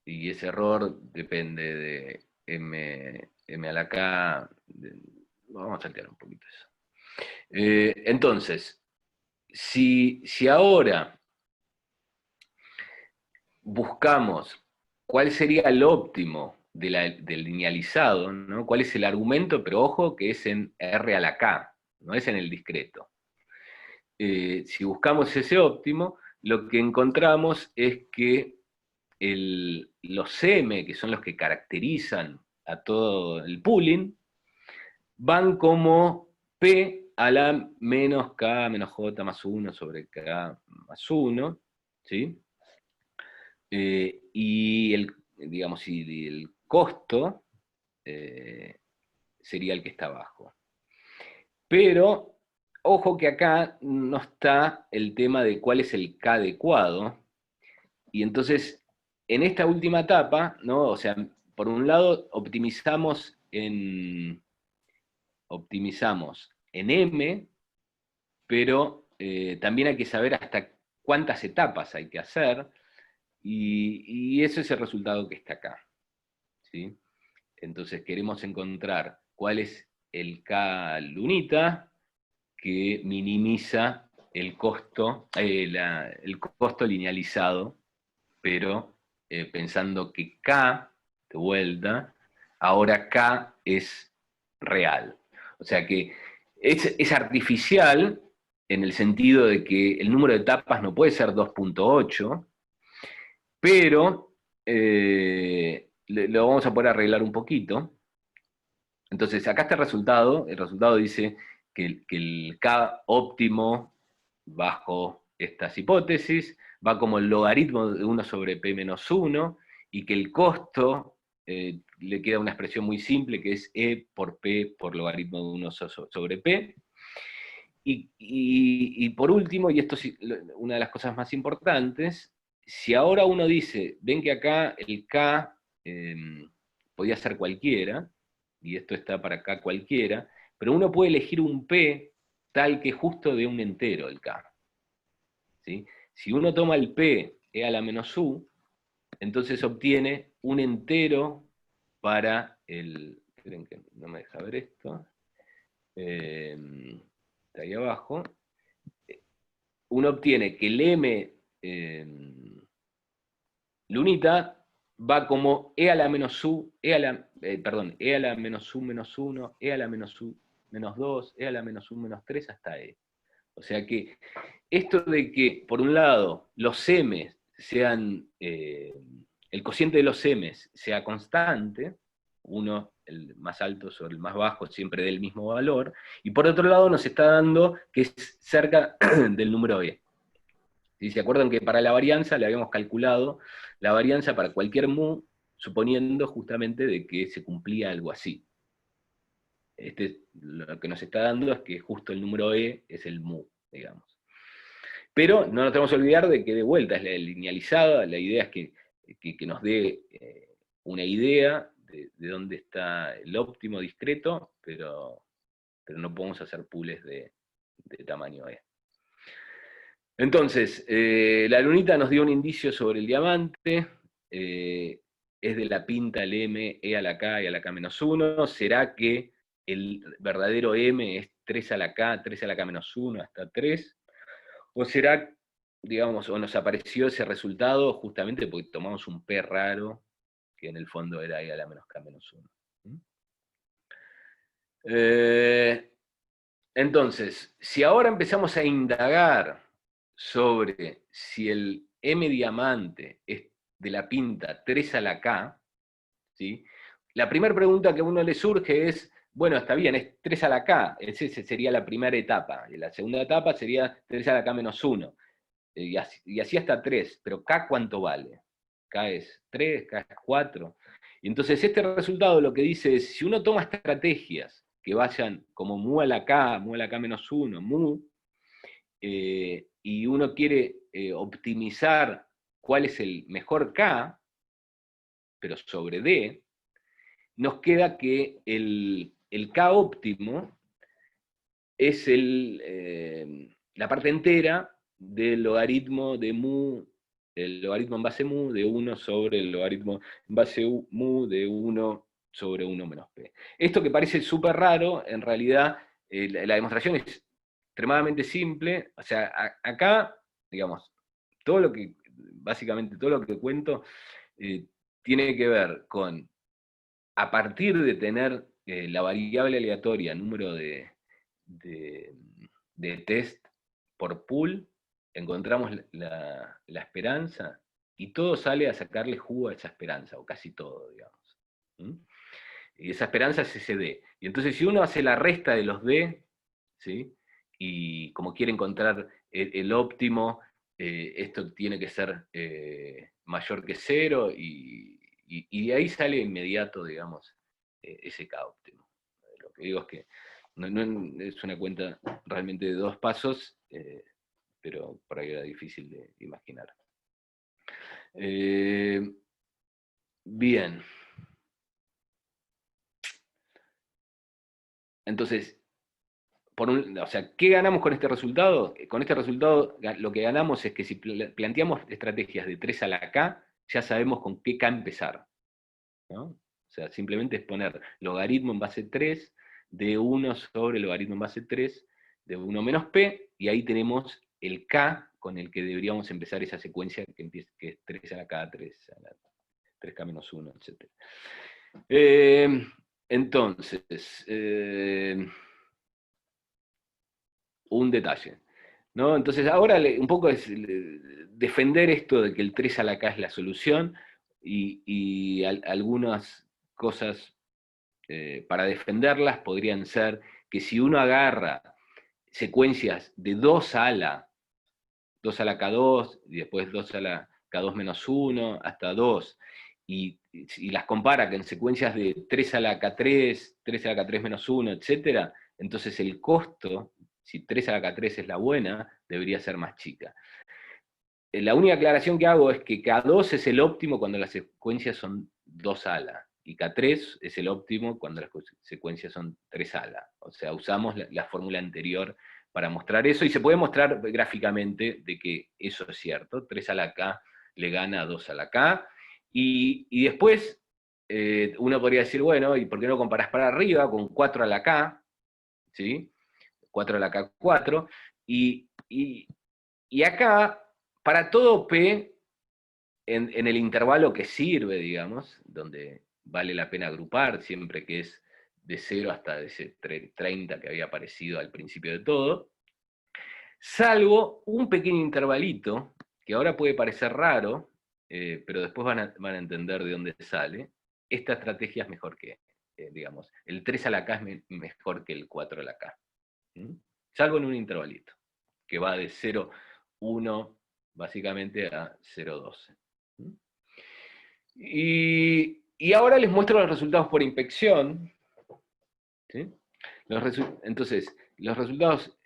Y ese error depende de M a la K. Vamos a saltear un poquito eso. Entonces, si ahora buscamos cuál sería el óptimo del linealizado, ¿no? ¿Cuál es el argumento? Pero ojo que es en R a la K, no es en el discreto. Si buscamos ese óptimo, lo que encontramos es que los M, que son los que caracterizan a todo el pooling, van como P a la menos K menos J más 1 sobre K más 1, ¿sí? Y digamos, y el costo sería el que está abajo. Pero, ojo que acá no está el tema de cuál es el K adecuado, y entonces, en esta última etapa, ¿no? O sea, por un lado, optimizamos en M, pero también hay que saber hasta cuántas etapas hay que hacer, y ese es el resultado que está acá, ¿sí? Entonces queremos encontrar cuál es el K lunita que minimiza el costo linealizado, pero pensando que K, de vuelta, ahora K es real. O sea que es artificial en el sentido de que el número de etapas no puede ser 2.8, pero lo vamos a poder arreglar un poquito. Entonces, acá está el resultado dice que el K óptimo bajo estas hipótesis va como el logaritmo de 1 sobre P menos 1, y que el costo le queda una expresión muy simple que es E por P por logaritmo de 1 sobre P. Y por último, y esto es una de las cosas más importantes, si ahora uno dice, ven que acá el K podía ser cualquiera, y esto está para K cualquiera, pero uno puede elegir un P tal que justo de un entero el K. ¿Sí? Si uno toma el P e a la menos U, entonces obtiene un entero para el... Esperen que no me deja ver esto. Está ahí abajo. Uno obtiene que el M lunita va como E a la menos U, E a la menos U menos 1, E a la menos U menos 2, E a la menos 1 menos 3 hasta E. O sea que esto de que, por un lado, los m sean, el cociente de los m sea constante, uno, el más alto sobre el más bajo, siempre del mismo valor, y por otro lado nos está dando que es cerca del número E. ¿Sí? ¿Se acuerdan que para la varianza le habíamos calculado la varianza para cualquier mu, suponiendo justamente de que se cumplía algo así? Lo que nos está dando es que justo el número E es el mu, digamos. Pero no nos tenemos que olvidar de que de vuelta es la linealizada, la idea es que nos dé una idea de dónde está el óptimo discreto, pero no podemos hacer pools de tamaño E. Entonces, la lunita nos dio un indicio sobre el diamante, es de la pinta el M, E a la K y a la K menos 1. ¿Será que el verdadero M es 3 a la K, 3 a la K menos 1 hasta 3? ¿O será, digamos, o nos apareció ese resultado justamente porque tomamos un P raro, que en el fondo era E a la menos K menos 1? Entonces, si ahora empezamos a indagar sobre si el M diamante es de la pinta 3 a la K, ¿sí? La primera pregunta que a uno le surge es, bueno, está bien, es 3 a la K, esa sería la primera etapa, y la segunda etapa sería 3 a la K menos 1, y así hasta 3, pero K ¿cuánto vale? K es 3, K es 4, y entonces este resultado lo que dice es, si uno toma estrategias que vayan como mu a la K menos 1, mu, y uno quiere optimizar cuál es el mejor K, pero sobre D, nos queda que el K óptimo es la parte entera del logaritmo de mu, el logaritmo en base mu de 1 sobre el logaritmo en base mu de 1 sobre 1 menos p. Esto que parece súper raro, en realidad la demostración es extremadamente simple. O sea, acá, digamos, básicamente todo lo que cuento tiene que ver con, a partir de tener la variable aleatoria, número de test por pool, encontramos la esperanza, y todo sale a sacarle jugo a esa esperanza, o casi todo, digamos. ¿Mm? Y esa esperanza es ese D. Y entonces si uno hace la resta de los D, ¿sí? Y como quiere encontrar el óptimo, esto tiene que ser mayor que 0, y de ahí sale inmediato, digamos, ese K óptimo. Lo que digo es que no es una cuenta realmente de 2 pasos, pero por ahí era difícil de imaginar. Bien. Entonces, o sea, ¿qué ganamos con este resultado? Con este resultado lo que ganamos es que si planteamos estrategias de 3 a la K, ya sabemos con qué K empezar, ¿no? O sea, simplemente es poner logaritmo en base 3 de 1 sobre logaritmo en base 3 de 1 menos P, y ahí tenemos el K con el que deberíamos empezar esa secuencia que es 3 a la K, 3 a la 3K menos 1, etc. Entonces, un detalle, ¿no? Entonces ahora un poco es defender esto de que el 3 a la K es la solución, y algunas cosas para defenderlas podrían ser que si uno agarra secuencias de 2 a la K2, y después 2 a la K2 menos 1, hasta 2, y las compara con secuencias de 3 a la K3, 3 a la K3 menos 1, etc., entonces el costo, si 3 a la K3 es la buena, debería ser más chica. La única aclaración que hago es que K2 es el óptimo cuando las secuencias son 2 ala, y K3 es el óptimo cuando las secuencias son 3 ala. O sea, usamos la fórmula anterior para mostrar eso, y se puede mostrar gráficamente de que eso es cierto. 3 a la K le gana a 2 a la K, y después uno podría decir, bueno, ¿y por qué no comparás para arriba con 4 a la K? ¿Sí? 4 a la K4, y acá, para todo P, en el intervalo que sirve, digamos, donde vale la pena agrupar, siempre que es de 0 hasta ese 30 que había aparecido al principio de todo, salvo un pequeño intervalito, que ahora puede parecer raro, pero después van a entender de dónde sale. Esta estrategia es mejor que, digamos, el 3 a la K es mejor que el 4 a la K. Salvo en un intervalito, que va de 0,1 básicamente a 0,12. Y ahora les muestro los resultados por inspección. ¿Sí? Entonces, los resultados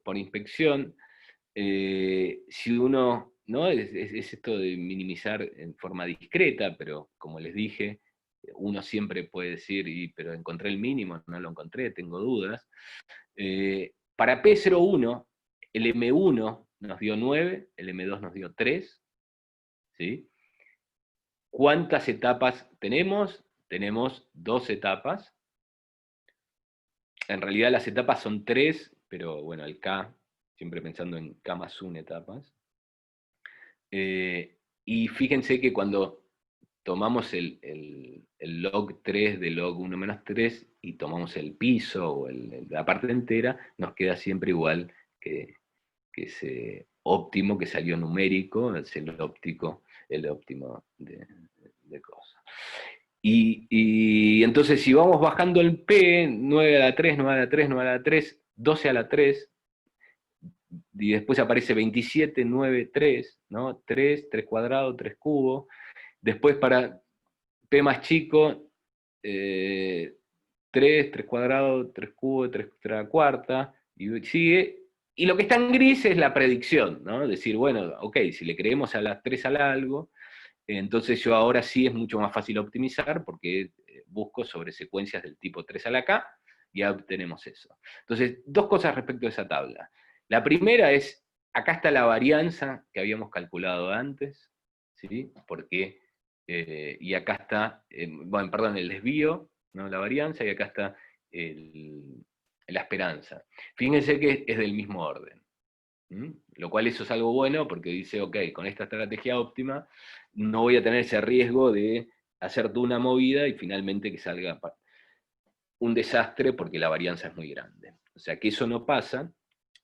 por inspección, si uno, ¿no? Es esto de minimizar en forma discreta, pero como les dije, uno siempre puede decir, pero encontré el mínimo, no lo encontré, tengo dudas. Para P01, el M1 nos dio 9, el M2 nos dio 3, ¿sí? ¿Cuántas etapas tenemos? Tenemos 2 etapas. En realidad las etapas son 3, pero bueno, el K, siempre pensando en K más 1 etapas. Y fíjense que cuando tomamos el log 3 de log 1 menos 3 y tomamos el piso o la parte entera, nos queda siempre igual que ese óptimo que salió numérico, es el óptimo de cosas. Y entonces si vamos bajando el P, 9 a la 3, 9 a la 3, 9 a la 3, 12 a la 3, y después aparece 27, 9, 3, ¿no? 3, 3 cuadrado, 3 cubo. Después para P más chico, 3, 3 cuadrado, 3 cubo, 3 a la cuarta, y sigue. Y lo que está en gris es la predicción, ¿no? Decir, bueno, ok, si le creemos a las 3 al algo, entonces yo ahora sí es mucho más fácil optimizar porque busco sobre secuencias del tipo 3 a la K y ya obtenemos eso. Entonces, 2 cosas respecto a esa tabla. La primera es, acá está la varianza que habíamos calculado antes, ¿sí? Porque, y acá está, bueno, perdón, el desvío, ¿no? La varianza, y acá está la esperanza. Fíjense que es del mismo orden. Lo cual eso es algo bueno porque dice, ok, con esta estrategia óptima no voy a tener ese riesgo de hacer toda una movida y finalmente que salga un desastre porque la varianza es muy grande. O sea que eso no pasa.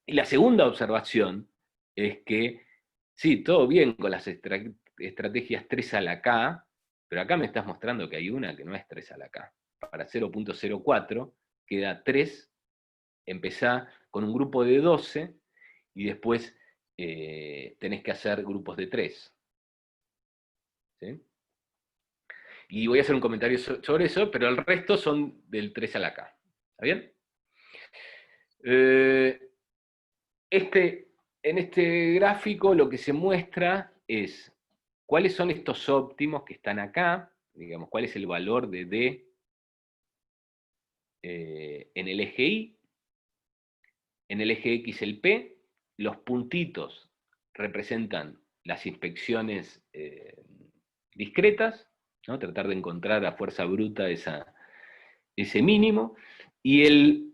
Y la segunda observación es que, sí, todo bien con las estrategias 3 a la K, pero acá me estás mostrando que hay una que no es 3 a la K. Para 0.04 queda 3, empezá con un grupo de 12, y después tenés que hacer grupos de 3. ¿Sí? Y voy a hacer un comentario sobre eso, pero el resto son del 3 a la K. ¿Está bien? En este gráfico lo que se muestra es cuáles son estos óptimos que están acá, digamos, cuál es el valor de D en el eje Y, en el eje X el P, los puntitos representan las inspecciones discretas, ¿no? Tratar de encontrar a fuerza bruta ese mínimo, y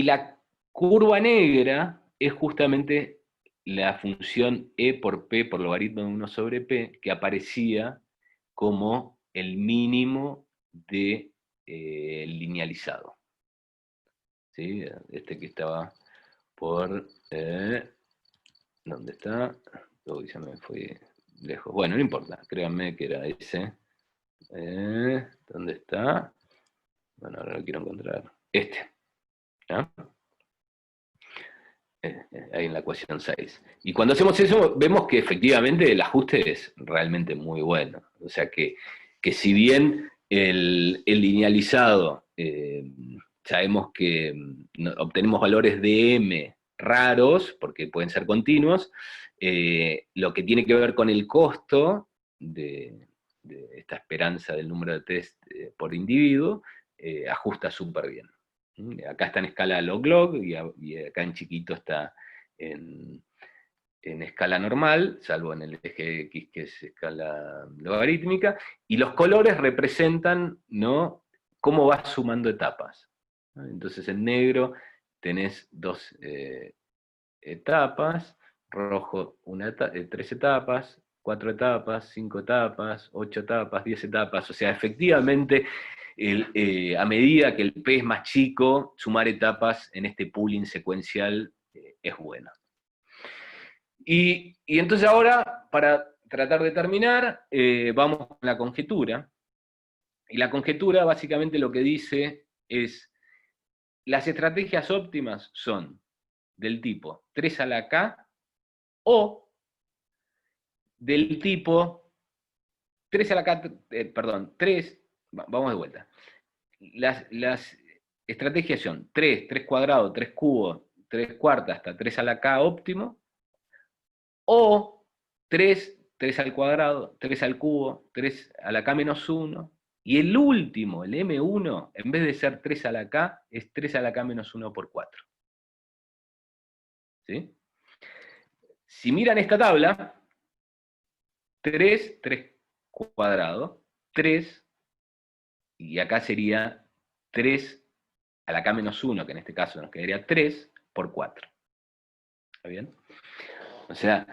la curva negra es justamente la función E por P por logaritmo de 1 sobre P, que aparecía como el mínimo de linealizado. ¿Sí? Este que estaba por... ¿dónde está? Uy, ya me fui lejos. Bueno, no importa, créanme que era ese. ¿Dónde está? Bueno, ahora lo quiero encontrar. Este. ¿No? Ahí en la ecuación 6. Y cuando hacemos eso, vemos que efectivamente el ajuste es realmente muy bueno. O sea que si bien el linealizado, sabemos que obtenemos valores de m raros, porque pueden ser continuos, lo que tiene que ver con el costo de esta esperanza del número de test por individuo, ajusta súper bien. Acá está en escala log-log y acá en chiquito está en escala normal, salvo en el eje X que es escala logarítmica, y los colores representan, ¿no?, cómo vas sumando etapas. Entonces en negro tenés 2 etapas, rojo 3 etapas, 4 etapas, 5 etapas, 8 etapas, 10 etapas, o sea, efectivamente a medida que el P es más chico, sumar etapas en este pooling secuencial es bueno. Y entonces ahora, para tratar de terminar, vamos con la conjetura. Y la conjetura básicamente lo que dice es, las estrategias óptimas son del tipo 3 a la K o del tipo 3 a la K, perdón, 3, vamos de vuelta. Las estrategias son 3, 3 cuadrado, 3 cubo, 3 cuarta hasta 3 a la K óptimo, o 3, 3 al cuadrado, 3 al cubo, 3 a la K menos 1, y el último, el M1, en vez de ser 3 a la K, es 3 a la K menos 1 por 4. ¿Sí? Si miran esta tabla, 3, 3 cuadrado, 3, y acá sería 3 a la K menos 1, que en este caso nos quedaría 3 por 4. ¿Está bien? O sea,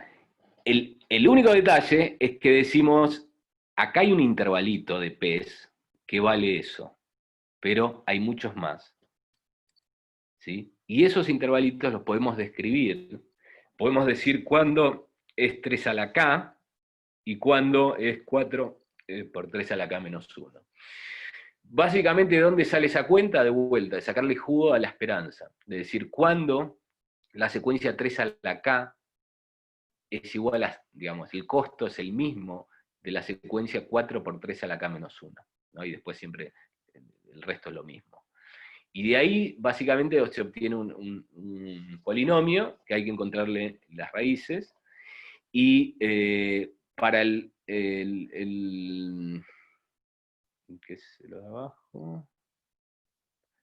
el único detalle es que decimos, acá hay un intervalito de P's que vale eso, pero hay muchos más. ¿Sí? Y esos intervalitos los podemos describir. Podemos decir cuándo es 3 a la K y cuándo es 4 por 3 a la K menos 1. Básicamente, ¿de dónde sale esa cuenta? De vuelta, de sacarle jugo a la esperanza. De decir, cuándo la secuencia 3 a la K es igual a, digamos, el costo es el mismo de la secuencia 4 por 3 a la K menos 1. ¿No? Y después siempre el resto es lo mismo. Y de ahí, básicamente, se obtiene un polinomio, que hay que encontrarle las raíces, y para ¿qué es lo de abajo?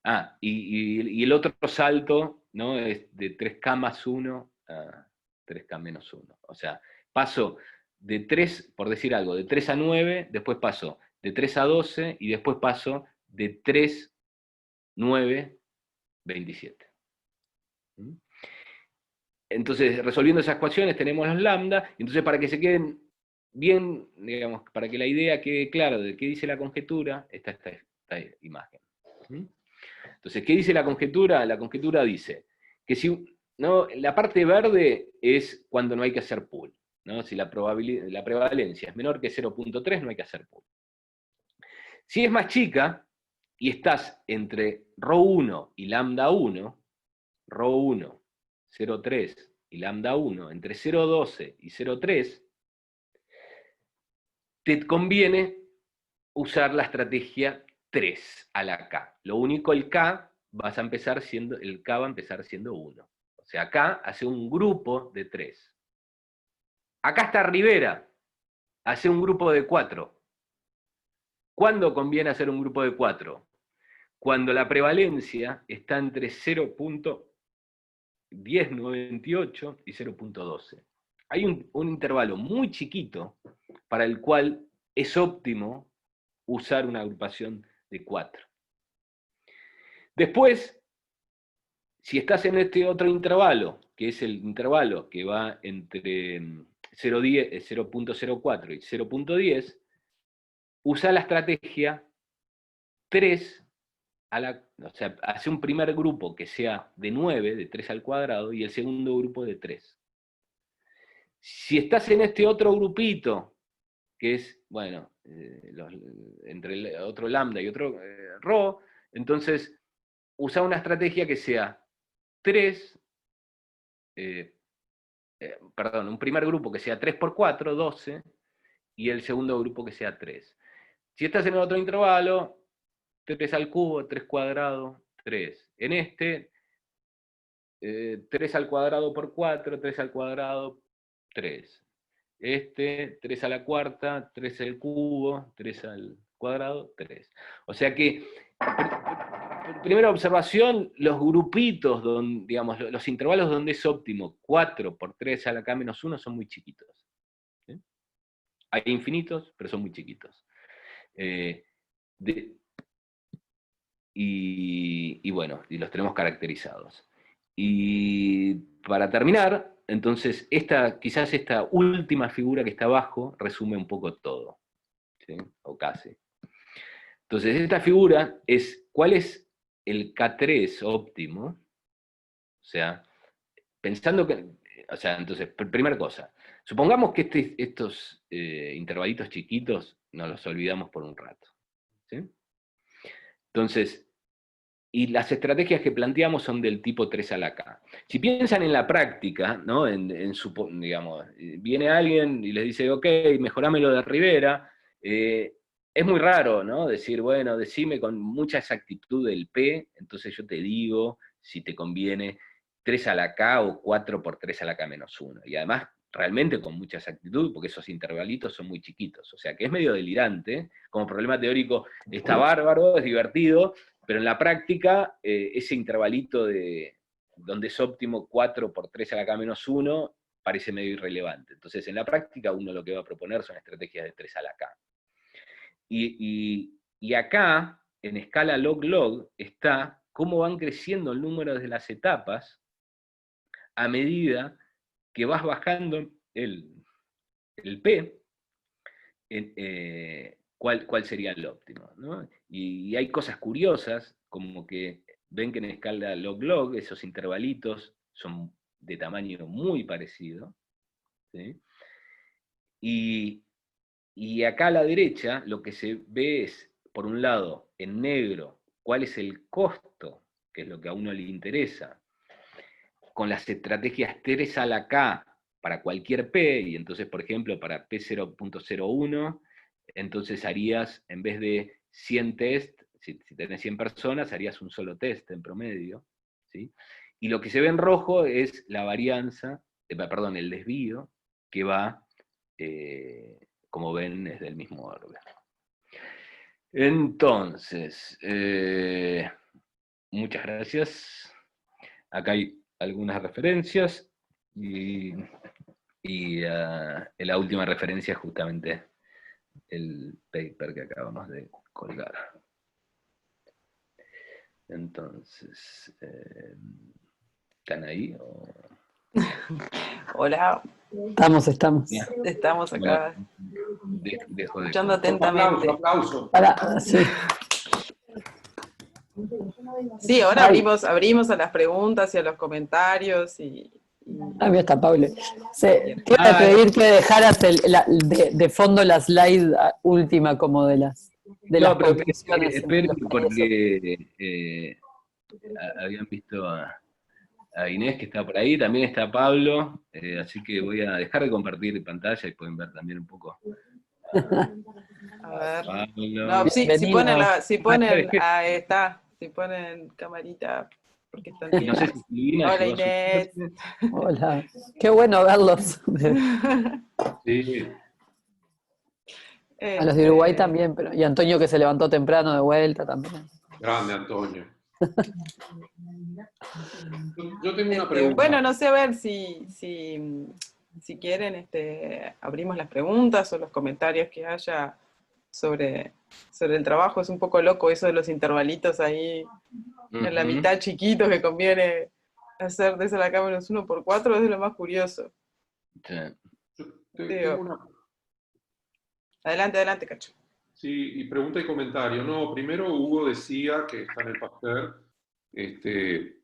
Ah, y el otro salto, ¿no? Es de 3K más 1 a 3K menos 1. O sea, paso de 3, por decir algo, de 3 a 9, después paso de 3 a 12, y después paso de 3, 9, 27. Entonces, resolviendo esas ecuaciones tenemos los lambda, entonces para que se queden bien, digamos, para que la idea quede clara de qué dice la conjetura, está esta imagen. Entonces, ¿qué dice la conjetura? La conjetura dice que si, ¿no? La parte verde es cuando no hay que hacer pool, ¿no? Si la prevalencia es menor que 0.3, no hay que hacer pool. Si es más chica, y estás entre ρ1 y lambda 1, ρ1, 0,3 y lambda 1, entre 0,12 y 0,3, te conviene usar la estrategia 3 a la K. Lo único, el K va a empezar siendo 1. O sea, acá hace un grupo de 3. Acá está Rivera, hace un grupo de 4. ¿Cuándo conviene hacer un grupo de 4? Cuando la prevalencia está entre 0.1098 y 0.12. Hay un intervalo muy chiquito para el cual es óptimo usar una agrupación de 4. Después, si estás en este otro intervalo, que es el intervalo que va entre 0.04 y 0.10, usa la estrategia 3 a la, o sea, hace un primer grupo que sea de 9, de 3 al cuadrado, y el segundo grupo de 3. Si estás en este otro grupito, que es, bueno, entre el otro lambda y otro rho, entonces usa una estrategia que sea 3, perdón, un primer grupo que sea 3 por 4, 12, y el segundo grupo que sea 3. Si estás en el otro intervalo, 3 al cubo, 3 cuadrado, 3. En este, 3 al cuadrado por 4, 3 al cuadrado, 3. Este, 3 a la cuarta, 3 al cubo, 3 al cuadrado, 3. O sea que, primera observación, los grupitos, donde, digamos, los intervalos donde es óptimo, 4 por 3 a la K menos 1 son muy chiquitos. ¿Sí? Hay infinitos, pero son muy chiquitos. Y bueno, y los tenemos caracterizados. Y para terminar, entonces, quizás esta última figura que está abajo resume un poco todo, ¿sí? O casi. Entonces, esta figura es cuál es el K3 óptimo, o sea, pensando que, o sea, entonces, primera cosa, supongamos que estos intervalitos chiquitos nos los olvidamos por un rato, ¿sí? Entonces, y las estrategias que planteamos son del tipo 3 a la K. Si piensan en la práctica, ¿no? Digamos, viene alguien y les dice, ok, mejorame lo de Rivera, es muy raro, ¿no? Decir, bueno, decime con mucha exactitud el P, entonces yo te digo si te conviene 3 a la K o 4 por 3 a la K menos 1. Y además, realmente con mucha exactitud, porque esos intervalitos son muy chiquitos. O sea, que es medio delirante. Como problema teórico está bárbaro, es divertido, pero en la práctica, ese intervalito donde es óptimo 4 por 3 a la K menos 1 parece medio irrelevante. Entonces, en la práctica, uno lo que va a proponer son estrategias de 3 a la K. Y acá, en escala log-log, está cómo van creciendo el número de las etapas a medida que vas bajando el P, cuál sería el óptimo, ¿no? Y hay cosas curiosas, como que ven que en escala log-log esos intervalitos son de tamaño muy parecido, ¿sí? Y acá a la derecha lo que se ve es, por un lado, en negro, cuál es el costo, que es lo que a uno le interesa, con las estrategias 3 a la K para cualquier P, y entonces, por ejemplo, para P0.01, entonces harías, en vez de 100 test, si tenés 100 personas, harías un solo test en promedio, ¿sí? Y lo que se ve en rojo es la varianza, perdón, el desvío, que va, como ven, es del mismo orden. Entonces, muchas gracias. Acá hay algunas referencias, y la última referencia es justamente el paper que acabamos de colgar. Entonces, ¿están ahí? Hola. Estamos. Bien. Estamos acá. Dejo de escuchando atentamente. Aplauso. Sí. Sí, ahora abrimos a las preguntas y a los comentarios. Mira, está Pablo. Te iba a pedir que dejaras de fondo la slide última como de las pero conclusiones. esperen, porque habían visto a Inés, que está por ahí, también está Pablo, así que voy a dejar de compartir pantalla y pueden ver también un poco A ver. Pablo. No, sí, si ponen, ahí está, si ponen camarita, porque están Y no sé si Silvina Hola, llegó a su Inés. clase. Hola, qué bueno verlos. Sí. A los de Uruguay también, pero y Antonio que se levantó temprano de vuelta también. Grande, Antonio. Yo tengo una pregunta. Bueno, no sé, a ver si quieren, abrimos las preguntas o los comentarios que haya sobre el trabajo. Es un poco loco eso de los intervalitos ahí en la mitad chiquitos que conviene hacer desde la cámara 1 por 4, es de lo más curioso. Sí. Adelante, Cacho. Sí, y pregunta y comentario. No, primero Hugo decía, que está en el Pasteur, que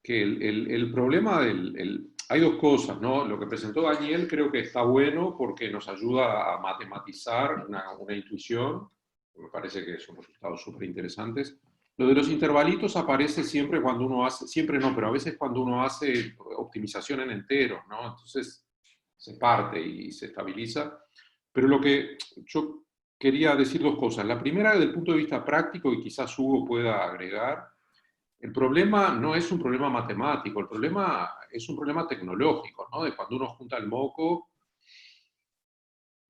el problema hay dos cosas, ¿no? Lo que presentó Daniel creo que está bueno porque nos ayuda a matematizar una intuición, me parece que son resultados súper interesantes. Lo de los intervalitos aparece siempre cuando uno hace, siempre no, pero a veces cuando uno hace optimización en enteros, ¿no? Entonces se parte y se estabiliza. Pero lo que yo quería decir dos cosas. La primera, desde el punto de vista práctico, y quizás Hugo pueda agregar, el problema no es un problema matemático, el problema es un problema tecnológico, ¿no? De cuando uno junta el moco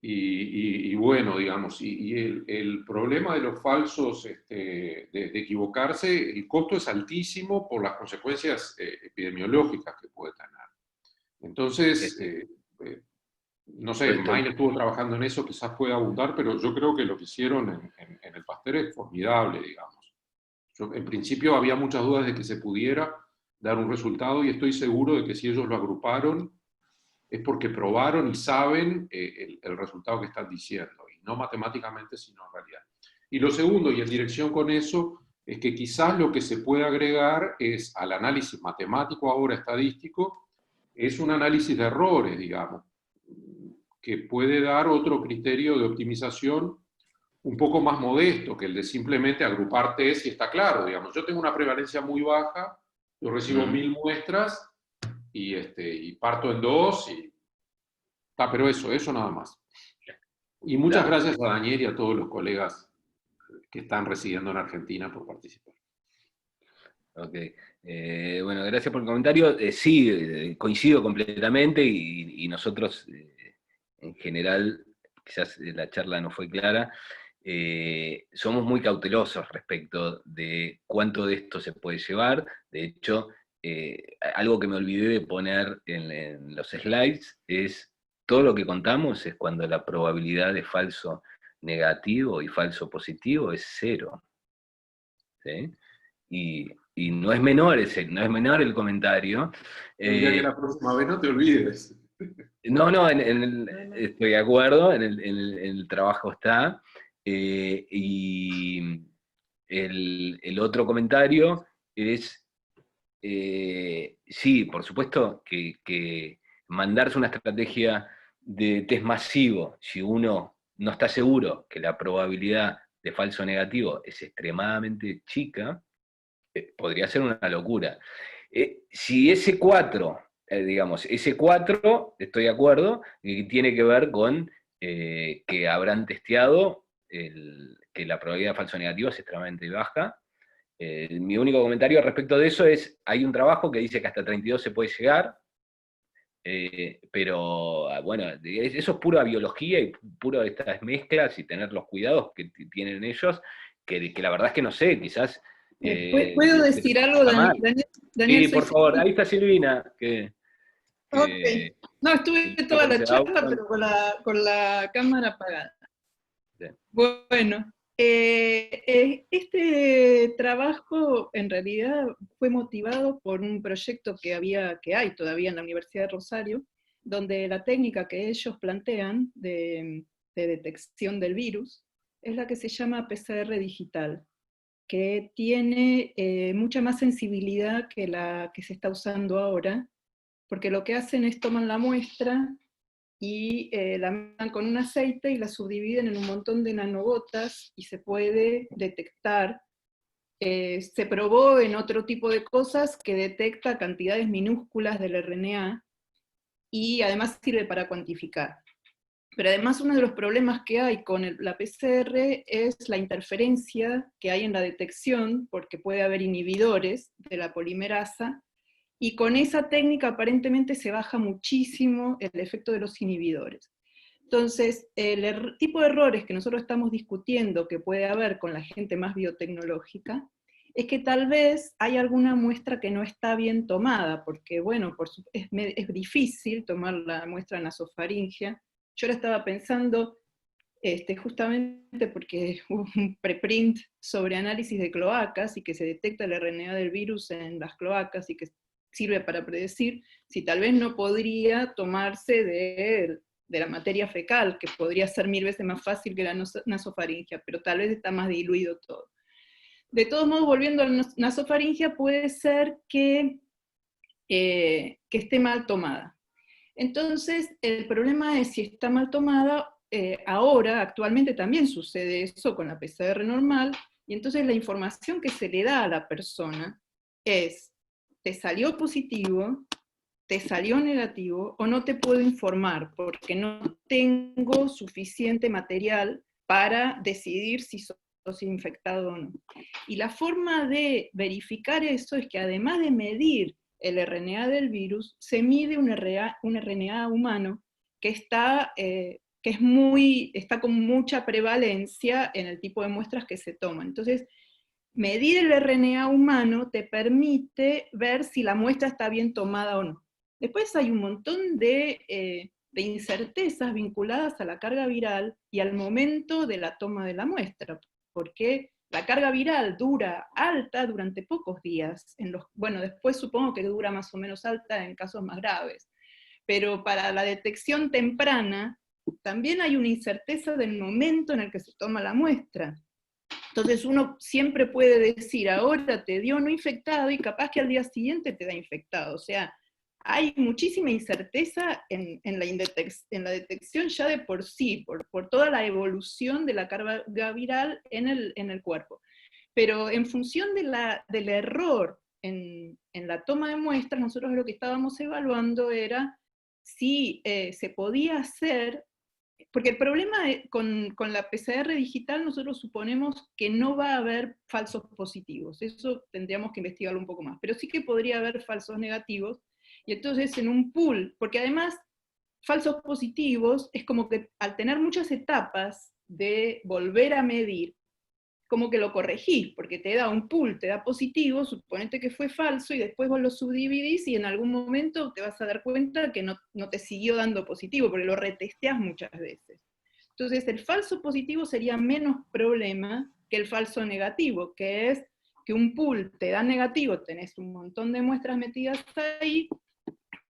y bueno, digamos, y el problema de los falsos, de equivocarse, el costo es altísimo por las consecuencias epidemiológicas que puede tener. Entonces, no sé, Maine estuvo trabajando en eso, quizás pueda abundar, pero yo creo que lo que hicieron en el Pasteur es formidable, digamos. En principio había muchas dudas de que se pudiera dar un resultado y estoy seguro de que si ellos lo agruparon es porque probaron y saben el resultado que están diciendo, y no matemáticamente, sino en realidad. Y lo segundo, y en dirección con eso, es que quizás lo que se puede agregar es al análisis matemático ahora estadístico, es un análisis de errores, digamos, que puede dar otro criterio de optimización un poco más modesto que el de simplemente agrupar test y está claro, digamos, yo tengo una prevalencia muy baja, yo recibo 1000 muestras y parto en 2, pero eso nada más. Y muchas gracias a Daniel y a todos los colegas que están residiendo en Argentina por participar. Ok. Bueno, gracias por el comentario. Sí, coincido completamente y nosotros, en general, quizás la charla no fue clara, somos muy cautelosos respecto de cuánto de esto se puede llevar. De hecho, algo que me olvidé de poner en los slides es todo lo que contamos es cuando la probabilidad de falso negativo y falso positivo es 0. ¿Sí? Y no es menor no es menor el comentario. Tendría que la próxima vez no te olvides. No, estoy de acuerdo, en el trabajo está. Y el otro comentario es, sí, por supuesto que mandarse una estrategia de test masivo, si uno no está seguro que la probabilidad de falso negativo es extremadamente chica, podría ser una locura. Si ese 4, digamos, ese 4, estoy de acuerdo, y tiene que ver con que habrán testeado que la probabilidad de falso negativo es extremadamente baja. Mi único comentario respecto de eso es, hay un trabajo que dice que hasta 32 se puede llegar, pero bueno, eso es pura biología y puro de estas mezclas y tener los cuidados que tienen ellos, que la verdad es que no sé, quizás... ¿Puedo decir algo, Daniel? Sí, por favor, ahí está Silvina. Ok. No, estuve toda la charla, pero con la cámara apagada. Bien. Bueno, este trabajo en realidad fue motivado por un proyecto que hay todavía en la Universidad de Rosario, donde la técnica que ellos plantean de detección del virus es la que se llama PCR digital, que tiene mucha más sensibilidad que la que se está usando ahora, porque lo que hacen es toman la muestra y la mezclan con un aceite y la subdividen en un montón de nanogotas y se puede detectar. Se probó en otro tipo de cosas que detecta cantidades minúsculas del RNA y además sirve para cuantificar. Pero además uno de los problemas que hay con la PCR es la interferencia que hay en la detección, porque puede haber inhibidores de la polimerasa, y con esa técnica aparentemente se baja muchísimo el efecto de los inhibidores. Entonces, el tipo de errores que nosotros estamos discutiendo que puede haber con la gente más biotecnológica, es que tal vez hay alguna muestra que no está bien tomada, porque bueno, es difícil tomar la muestra nasofaringea. Yo ahora estaba pensando, justamente porque hubo un preprint sobre análisis de cloacas y que se detecta el RNA del virus en las cloacas y que sirve para predecir si tal vez no podría tomarse de la materia fecal, que podría ser 1000 veces más fácil que la nasofaringea, pero tal vez está más diluido todo. De todos modos, volviendo a la nasofaringea, puede ser que esté mal tomada. Entonces, el problema es si está mal tomada, ahora, actualmente también sucede eso con la PCR normal, y entonces la información que se le da a la persona es, te salió positivo, te salió negativo, o no te puedo informar, porque no tengo suficiente material para decidir si sos infectado o no. Y la forma de verificar eso es que además de medir el RNA del virus, se mide un RNA humano que está con mucha prevalencia en el tipo de muestras que se toman. Entonces, medir el RNA humano te permite ver si la muestra está bien tomada o no. Después hay un montón de incertezas vinculadas a la carga viral y al momento de la toma de la muestra, porque la carga viral dura alta durante pocos días. Bueno, después supongo que dura más o menos alta en casos más graves. Pero para la detección temprana, también hay una incerteza del momento en el que se toma la muestra. Entonces uno siempre puede decir, ahora te dio no infectado y capaz que al día siguiente te da infectado. O sea, hay muchísima incerteza en la detección ya de por sí, por toda la evolución de la carga viral en el cuerpo. Pero en función del error en la toma de muestras, nosotros lo que estábamos evaluando era si se podía hacer, porque el problema con la PCR digital, nosotros suponemos que no va a haber falsos positivos, eso tendríamos que investigarlo un poco más, pero sí que podría haber falsos negativos, y entonces en un pool, porque además falsos positivos es como que al tener muchas etapas de volver a medir, como que lo corregís, porque te da un pool, te da positivo, suponete que fue falso, y después vos lo subdividís y en algún momento te vas a dar cuenta que no te siguió dando positivo, porque lo retesteás muchas veces. Entonces el falso positivo sería menos problema que el falso negativo, que es que un pool te da negativo, tenés un montón de muestras metidas ahí,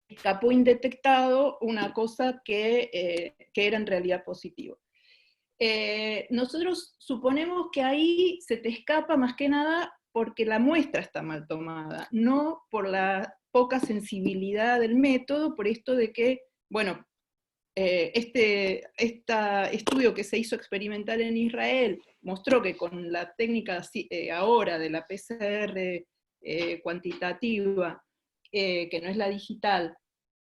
escapó indetectado una cosa que era en realidad positivo. Nosotros suponemos que ahí se te escapa más que nada porque la muestra está mal tomada, no por la poca sensibilidad del método, por esto de que, bueno, este estudio que se hizo experimental en Israel mostró que con la técnica ahora de la PCR cuantitativa, que no es la digital,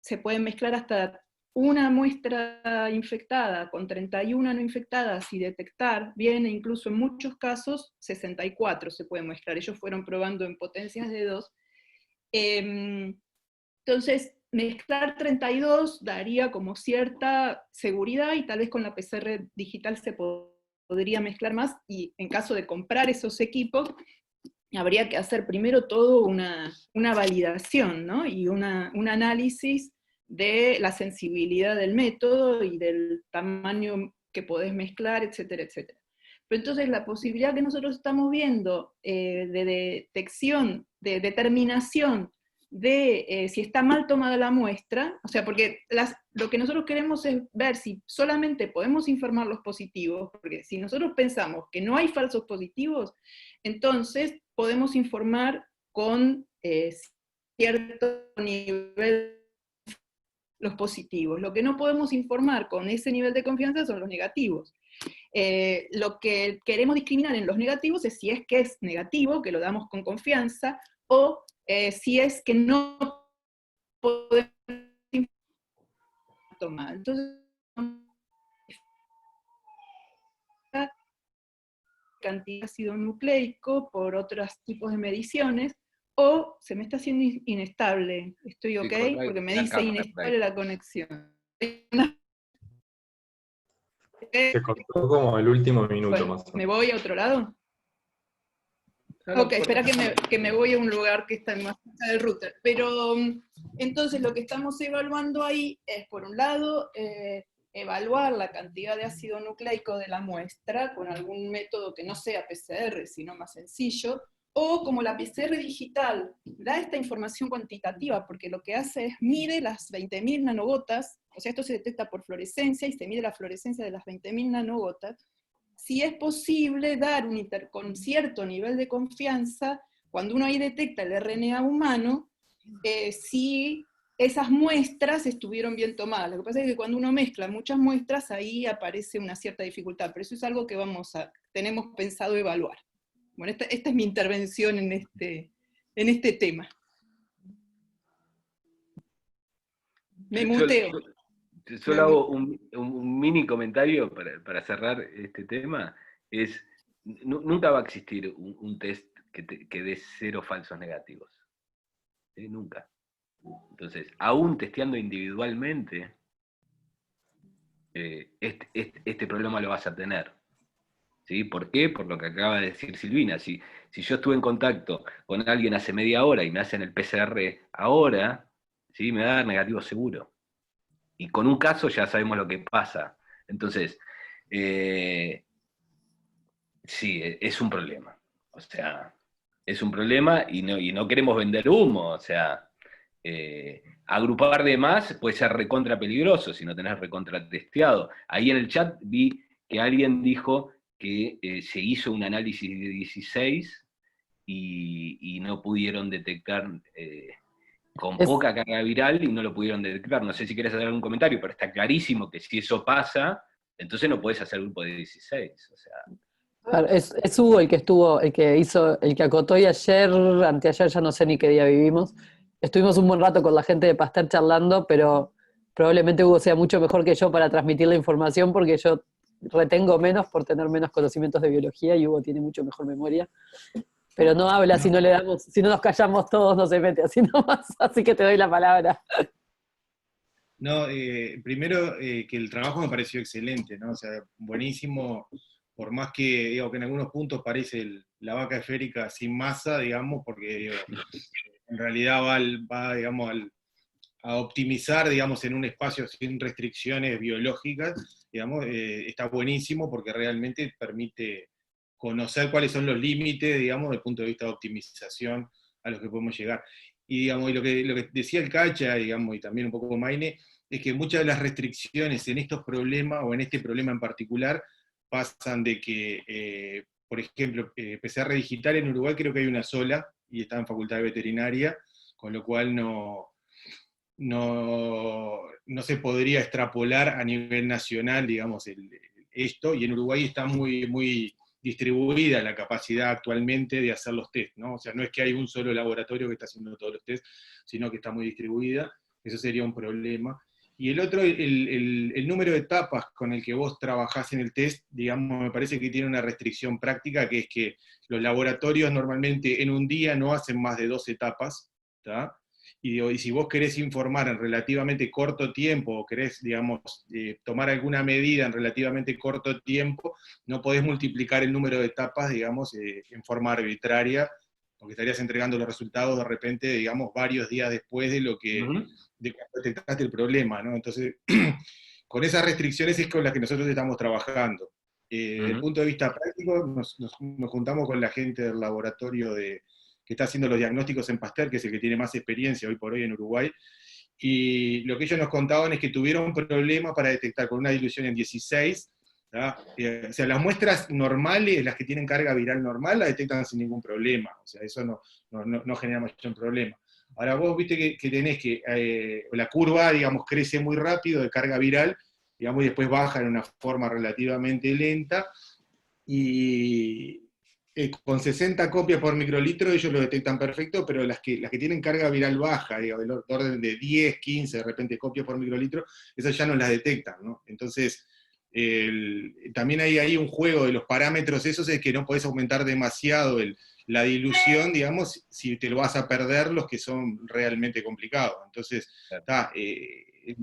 se pueden mezclar hasta una muestra infectada con 31 no infectadas y detectar bien, e incluso en muchos casos 64 se puede mezclar. Ellos fueron probando en potencias de 2. Entonces, mezclar 32 daría como cierta seguridad, y tal vez con la PCR digital se podría mezclar más, y en caso de comprar esos equipos, habría que hacer primero todo una validación, ¿no? Y un análisis de la sensibilidad del método y del tamaño que podés mezclar, etcétera, etcétera. Pero entonces la posibilidad que nosotros estamos viendo de detección, de determinación de si está mal tomada la muestra, o sea, porque lo que nosotros queremos es ver si solamente podemos informar los positivos, porque si nosotros pensamos que no hay falsos positivos, entonces podemos informar con cierto nivel los positivos. Lo que no podemos informar con ese nivel de confianza son los negativos. Lo que queremos discriminar en los negativos es si es que es negativo, que lo damos con confianza, o si es que no podemos tomar. Entonces, cantidad de ácido nucleico por otros tipos de mediciones, o se me está haciendo inestable. ¿Estoy ok? Sí, porque me dice inestable la conexión. Se cortó como el último minuto, bueno, más o menos. ¿Me voy a otro lado? Ok, espera que me voy a un lugar que está más cerca del router. Pero entonces lo que estamos evaluando ahí es, por un lado, evaluar la cantidad de ácido nucleico de la muestra con algún método que no sea PCR, sino más sencillo, o como la PCR digital da esta información cuantitativa, porque lo que hace es mide las 20.000 nanogotas, o sea, esto se detecta por fluorescencia y se mide la fluorescencia de las 20.000 nanogotas, si es posible dar con cierto nivel de confianza, cuando uno ahí detecta el RNA humano, si esas muestras estuvieron bien tomadas. Lo que pasa es que cuando uno mezcla muchas muestras, ahí aparece una cierta dificultad, pero eso es algo que tenemos pensado evaluar. Bueno, esta es mi intervención en este tema. Me muteo. Solo hago un mini comentario para cerrar este tema. Nunca va a existir un test que dé 0 falsos negativos. Nunca. Entonces, aún testeando individualmente, este problema lo vas a tener. ¿Sí? ¿Por qué? Por lo que acaba de decir Silvina. Si yo estuve en contacto con alguien hace media hora y me hacen el PCR ahora, ¿sí? Me va a dar negativo seguro. Y con un caso ya sabemos lo que pasa. Entonces, sí, es un problema. O sea, es un problema y no queremos vender humo. O sea, agrupar de más puede ser recontra peligroso si no tenés recontra testeado. Ahí en el chat vi que alguien dijo que se hizo un análisis de 16 y no pudieron detectar con poca carga viral y no lo pudieron detectar. No sé si quieres hacer algún comentario, pero está clarísimo que si eso pasa, entonces no podés hacer grupo de 16. O sea, Claro, es Hugo el que estuvo, el que hizo, el que acotó, y ayer, anteayer, ya no sé ni qué día vivimos. Estuvimos un buen rato con la gente de Pasteur charlando, pero probablemente Hugo sea mucho mejor que yo para transmitir la información, porque yo retengo menos por tener menos conocimientos de biología y Hugo tiene mucho mejor memoria. Pero no habla si no le damos, si no nos callamos todos, no se mete así nomás, así que te doy la palabra. No, primero que el trabajo me pareció excelente, ¿no? O sea, buenísimo, por más que, digo, que en algunos puntos parece la vaca esférica sin masa, digamos, porque digo, en realidad digamos, a optimizar, digamos, en un espacio sin restricciones biológicas, digamos, está buenísimo porque realmente permite conocer cuáles son los límites, digamos, desde el punto de vista de optimización a los que podemos llegar. Y, digamos, y lo que decía el Cacha, digamos, y también un poco Maine, es que muchas de las restricciones en estos problemas, o en este problema en particular, pasan de que, por ejemplo, PCR digital en Uruguay creo que hay una sola, y está en Facultad de Veterinaria, con lo cual no se podría extrapolar a nivel nacional, digamos, esto, y en Uruguay está muy, muy distribuida la capacidad actualmente de hacer los test, ¿no? O sea, no es que hay un solo laboratorio que está haciendo todos los test, sino que está muy distribuida, eso sería un problema. Y el otro, el número de etapas con el que vos trabajás en el test, digamos, me parece que tiene una restricción práctica, que es que los laboratorios normalmente en un día no hacen más de 2 etapas, ¿tá? Y si vos querés informar en relativamente corto tiempo, o querés, digamos, tomar alguna medida en relativamente corto tiempo, no podés multiplicar el número de etapas, digamos, en forma arbitraria, porque estarías entregando los resultados de repente, digamos, varios días después de lo que, de cuando detectaste el problema, ¿no? Entonces, con esas restricciones es con las que nosotros estamos trabajando. Desde el punto de vista práctico, nos juntamos con la gente del laboratorio que está haciendo los diagnósticos en Pasteur, que es el que tiene más experiencia hoy por hoy en Uruguay, y lo que ellos nos contaban es que tuvieron un problema para detectar con una dilución en 16, o sea, las muestras normales, las que tienen carga viral normal, la detectan sin ningún problema, o sea, eso no genera mayor problema. Ahora vos viste que tenés que, la curva, digamos, crece muy rápido de carga viral, digamos, y después baja en una forma relativamente lenta, y con 60 copias por microlitro ellos lo detectan perfecto, pero las que tienen carga viral baja, digamos, del orden de 10, 15, de repente copias por microlitro, esas ya no las detectan, ¿no? Entonces, también hay ahí un juego de los parámetros esos, es que no podés aumentar demasiado la dilución, digamos, si te lo vas a perder los que son realmente complicados. Entonces,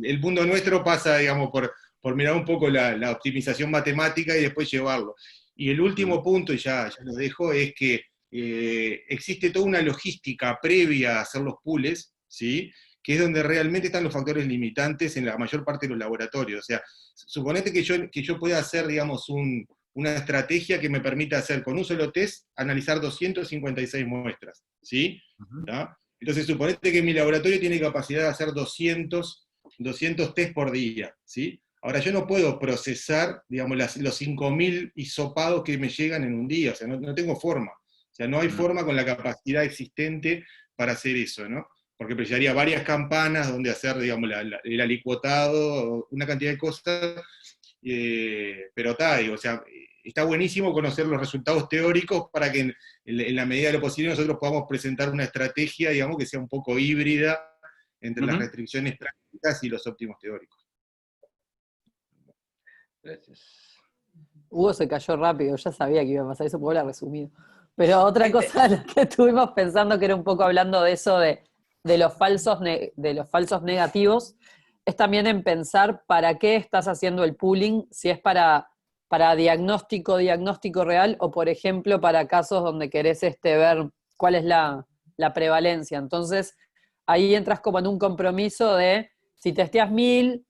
el mundo nuestro pasa, digamos, por mirar un poco la optimización matemática y después llevarlo. Y el último punto, y ya lo dejo, es que existe toda una logística previa a hacer los pools, ¿sí? Que es donde realmente están los factores limitantes en la mayor parte de los laboratorios. O sea, suponete que yo pueda hacer, digamos, una estrategia que me permita hacer con un solo test, analizar 256 muestras, ¿sí? Entonces, suponete que mi laboratorio tiene capacidad de hacer 200 test por día, ¿sí? Ahora, yo no puedo procesar, digamos, los 5.000 hisopados que me llegan en un día, o sea, no tengo forma. O sea, no hay forma con la capacidad existente para hacer eso, ¿no? Porque precisaría varias campanas donde hacer, digamos, el alicuotado, una cantidad de cosas, pero o sea, está buenísimo conocer los resultados teóricos para que en la medida de lo posible nosotros podamos presentar una estrategia, digamos, que sea un poco híbrida entre las restricciones prácticas y los óptimos teóricos. Gracias. Hugo se cayó rápido, ya sabía que iba a pasar eso, porque lo resumido. Pero otra cosa a la que estuvimos pensando, que era un poco hablando de eso de los falsos negativos, es también en pensar para qué estás haciendo el pooling, si es para diagnóstico real, o por ejemplo para casos donde querés ver cuál es la prevalencia. Entonces, ahí entras como en un compromiso de si testeas 1.000,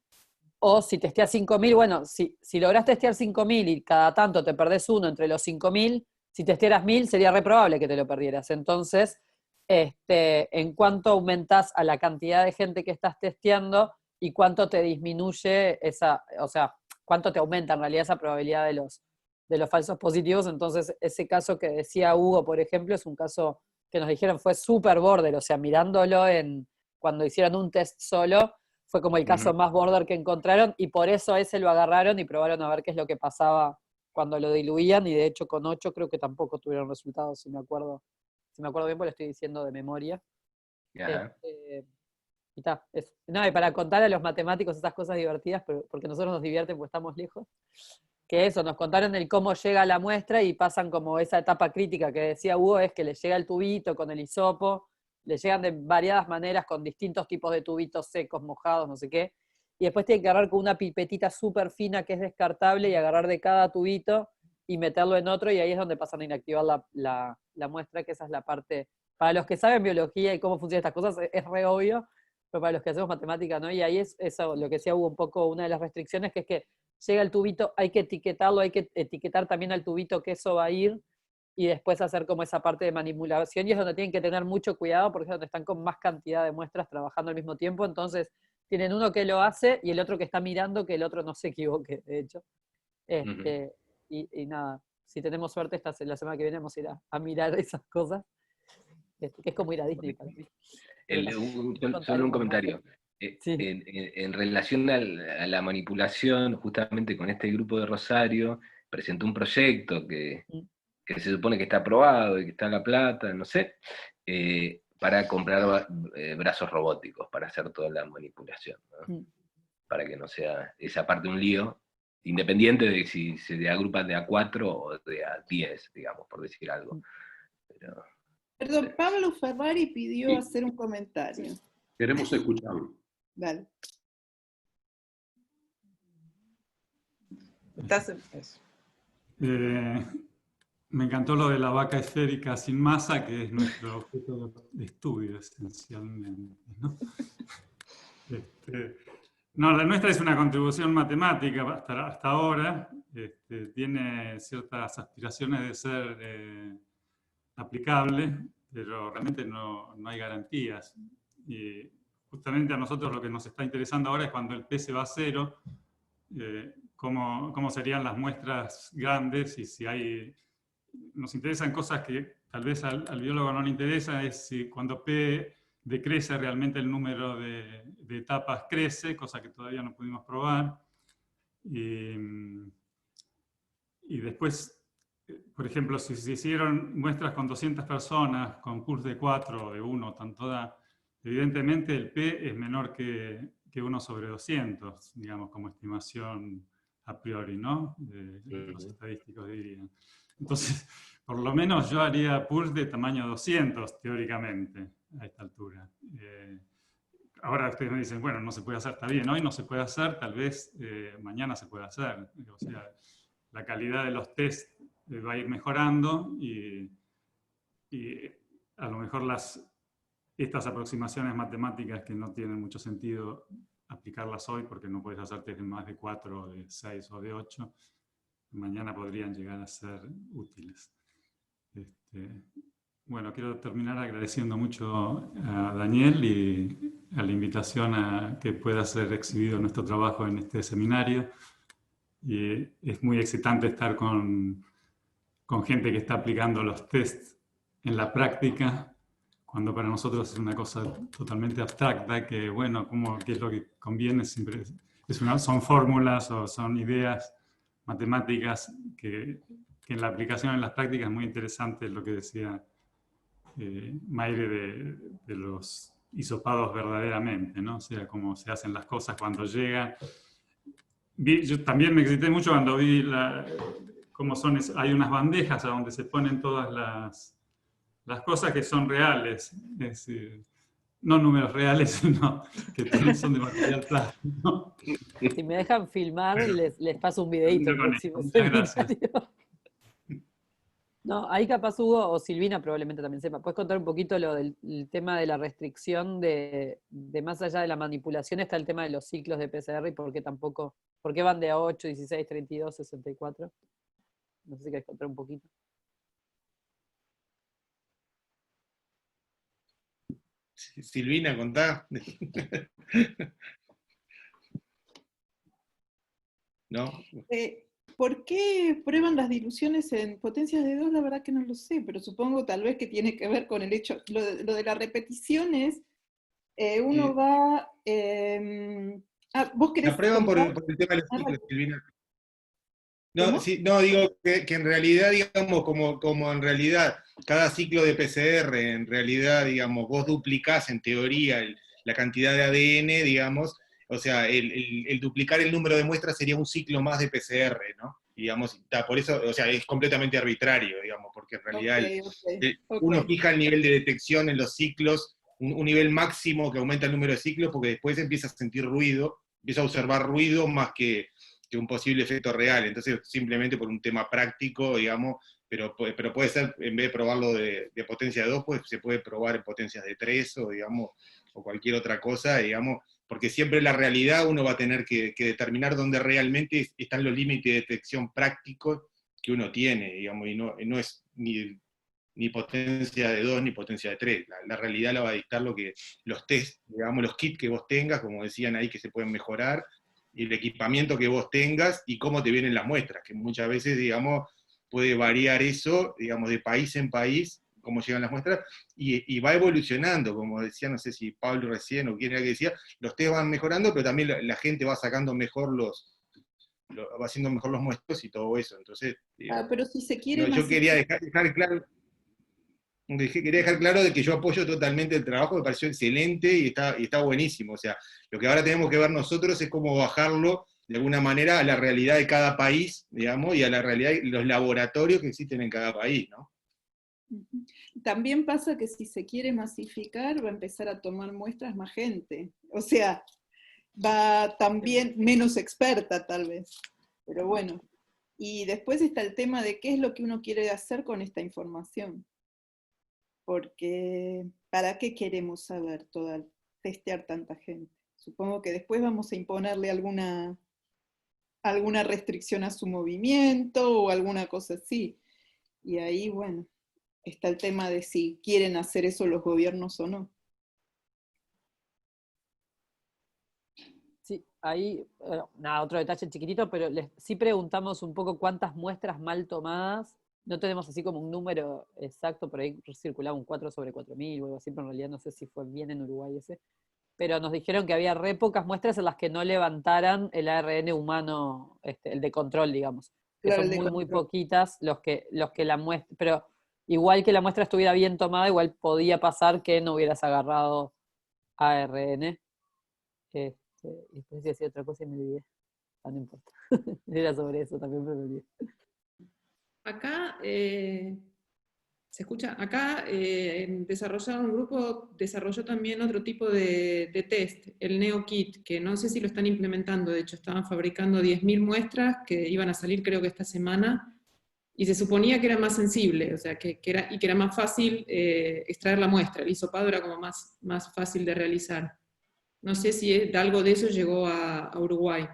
o si testeas 5.000, bueno, si lográs testear 5.000 y cada tanto te perdés uno entre los 5.000, si testearas 1.000 sería re probable que te lo perdieras. Entonces, en cuánto aumentás a la cantidad de gente que estás testeando y cuánto te disminuye o sea, cuánto te aumenta en realidad esa probabilidad de los falsos positivos. Entonces, ese caso que decía Hugo, por ejemplo, es un caso que nos dijeron fue súper border, o sea, mirándolo cuando hicieron un test solo, fue como el caso más border que encontraron, y por eso a ese lo agarraron y probaron a ver qué es lo que pasaba cuando lo diluían, y de hecho con 8 creo que tampoco tuvieron resultados, si me acuerdo bien, porque lo estoy diciendo de memoria. Y ta, eso. No, y para contar a los matemáticos estas cosas divertidas, porque nosotros nos divierten porque estamos lejos, que eso, nos contaron el cómo llega la muestra y pasan como esa etapa crítica que decía Hugo, es que le llega el tubito con el hisopo, le llegan de variadas maneras con distintos tipos de tubitos secos, mojados, no sé qué, y después tienen que agarrar con una pipetita súper fina que es descartable y agarrar de cada tubito y meterlo en otro, y ahí es donde pasan a inactivar la muestra, que esa es la parte, para los que saben biología y cómo funcionan estas cosas, es re obvio, pero para los que hacemos matemática, ¿no? Y ahí es eso, lo que decía Hugo un poco, una de las restricciones, que es que llega el tubito, hay que etiquetarlo, hay que etiquetar también al tubito que eso va a ir, y después hacer como esa parte de manipulación, y es donde tienen que tener mucho cuidado, porque es donde están con más cantidad de muestras trabajando al mismo tiempo, entonces tienen uno que lo hace, y el otro que está mirando que el otro no se equivoque, de hecho. Y nada, si tenemos suerte, la semana que viene vamos a ir a mirar esas cosas, que es como ir a Disney para mí. Solo un comentario. Sí. En relación a la manipulación, justamente con este grupo de Rosario, presentó un proyecto que se supone que está aprobado y que está la plata, no sé, para comprar brazos robóticos para hacer toda la manipulación, ¿no? Para que no sea esa parte un lío, independiente de si se agrupan de A4 o de A10, digamos, por decir algo. Pero, Perdón, Pablo Ferrari pidió hacer un comentario. Queremos escucharlo. Dale. Me encantó lo de la vaca esférica sin masa, que es nuestro objeto de estudio esencialmente, ¿no? No, la nuestra es una contribución matemática hasta ahora. Tiene ciertas aspiraciones de ser aplicable, pero realmente no hay garantías. Y justamente a nosotros lo que nos está interesando ahora es cuando el P se va a cero, cómo serían las muestras grandes, y si hay... Nos interesan cosas que tal vez al biólogo no le interesa, es si cuando P decrece realmente el número de etapas crece, cosa que todavía no pudimos probar. Y después, por ejemplo, si se hicieron muestras con 200 personas, con curso de 4 o de 1, tanto da, evidentemente el P es menor que 1/200, digamos, como estimación a priori, ¿no? Los estadísticos dirían. Entonces, por lo menos yo haría pools de tamaño 200, teóricamente, a esta altura. Ahora ustedes me dicen, bueno, no se puede hacer, está bien, hoy no se puede hacer, tal vez mañana se puede hacer. O sea, la calidad de los test va a ir mejorando, y a lo mejor estas aproximaciones matemáticas que no tienen mucho sentido aplicarlas hoy, porque no puedes hacer test de más de 4, de 6 o de 8, mañana podrían llegar a ser útiles. Bueno, quiero terminar agradeciendo mucho a Daniel y a la invitación a que pueda ser exhibido nuestro trabajo en este seminario. Y es muy excitante estar con gente que está aplicando los tests en la práctica, cuando para nosotros es una cosa totalmente abstracta, que bueno, qué es lo que conviene, siempre son fórmulas o son ideas matemáticas que en la aplicación en las prácticas es muy interesante lo que decía Mayre de los hisopados verdaderamente, ¿no? O sea, cómo se hacen las cosas cuando llegan. Yo también me excité mucho cuando vi cómo hay unas bandejas a donde se ponen todas las cosas que son reales, es decir, no números reales, sino que también son de material plástico, ¿no? Si me dejan filmar, les paso un videito el próximo Muchas seminario. gracias. No, ahí capaz Hugo o Silvina probablemente también sepa. ¿Puedes contar un poquito lo del tema de la restricción de más allá de la manipulación está el tema de los ciclos de PCR y por qué van de a 8, 16, 32, 64? No sé si querés contar un poquito. Silvina, contá. ¿No? ¿por qué prueban las diluciones en potencias de 2? La verdad que no lo sé, pero supongo tal vez que tiene que ver con el hecho, lo de las repeticiones, uno va... ¿vos querés La prueban por contar? el tema de los ciclos, Silvina. No, ¿Cómo? sí, no, digo que en realidad, digamos, como en realidad cada ciclo de PCR, en realidad, digamos, vos duplicás en teoría la cantidad de ADN, digamos, o sea, el duplicar el número de muestras sería un ciclo más de PCR, ¿no? Digamos, por eso, o sea, es completamente arbitrario, digamos, porque en realidad uno Ok. fija el nivel de detección en los ciclos, un nivel máximo que aumenta el número de ciclos, porque después empieza a sentir ruido, empieza a observar ruido más que un posible efecto real. Entonces, simplemente por un tema práctico, digamos, pero puede ser, en vez de probarlo de potencia de 2, pues se puede probar en potencias de 3 o, digamos, o cualquier otra cosa, digamos, porque siempre la realidad uno va a tener que determinar dónde realmente están los límites de detección prácticos que uno tiene, digamos, y no es ni potencia de 2 ni potencia de 3. La realidad la va a dictar los test, digamos, los kits que vos tengas, como decían ahí, que se pueden mejorar, y el equipamiento que vos tengas y cómo te vienen las muestras, que muchas veces, digamos, puede variar eso, digamos, de país en país, cómo llegan las muestras, y va evolucionando, como decía, no sé si Pablo recién o quién era que decía, los test van mejorando, pero también la gente va sacando mejor va haciendo mejor los muestros y todo eso. Entonces, digamos, Pero si se quiere yo quería masificar... dejar claro, quería dejar claro de que yo apoyo totalmente el trabajo, me pareció excelente y está buenísimo. O sea, lo que ahora tenemos que ver nosotros es cómo bajarlo de alguna manera a la realidad de cada país, digamos, y a la realidad de los laboratorios que existen en cada país, ¿no? También pasa que si se quiere masificar, va a empezar a tomar muestras más gente. O sea, va también menos experta tal vez. Pero bueno. Y después está el tema de qué es lo que uno quiere hacer con esta información. Porque, ¿para qué queremos saber testear tanta gente? Supongo que después vamos a imponerle alguna restricción a su movimiento o alguna cosa así. Y ahí, bueno, está el tema de si quieren hacer eso los gobiernos o no. Sí, ahí, nada, otro detalle chiquitito, pero sí preguntamos un poco cuántas muestras mal tomadas. No tenemos así como un número exacto, por ahí circulaba un 4 sobre 4.000 o algo así, pero en realidad no sé si fue bien en Uruguay ese. Pero nos dijeron que había re pocas muestras en las que no levantaran el ARN humano, el de control, digamos. Que Claro, son el de muy control. poquitas los que la muestra, pero igual que la muestra estuviera bien tomada, igual podía pasar que no hubieras agarrado ARN. Y después decía otra cosa y me olvidé. No importa. Era sobre eso también, pero me olvidé. Acá, ¿se escucha? Acá un grupo desarrolló también otro tipo de test, el NeoKit, que no sé si lo están implementando, de hecho estaban fabricando 10.000 muestras que iban a salir creo que esta semana, y se suponía que era más sensible, o sea, que era más fácil extraer la muestra, el hisopado era como más fácil de realizar. No sé si algo de eso llegó a Uruguay.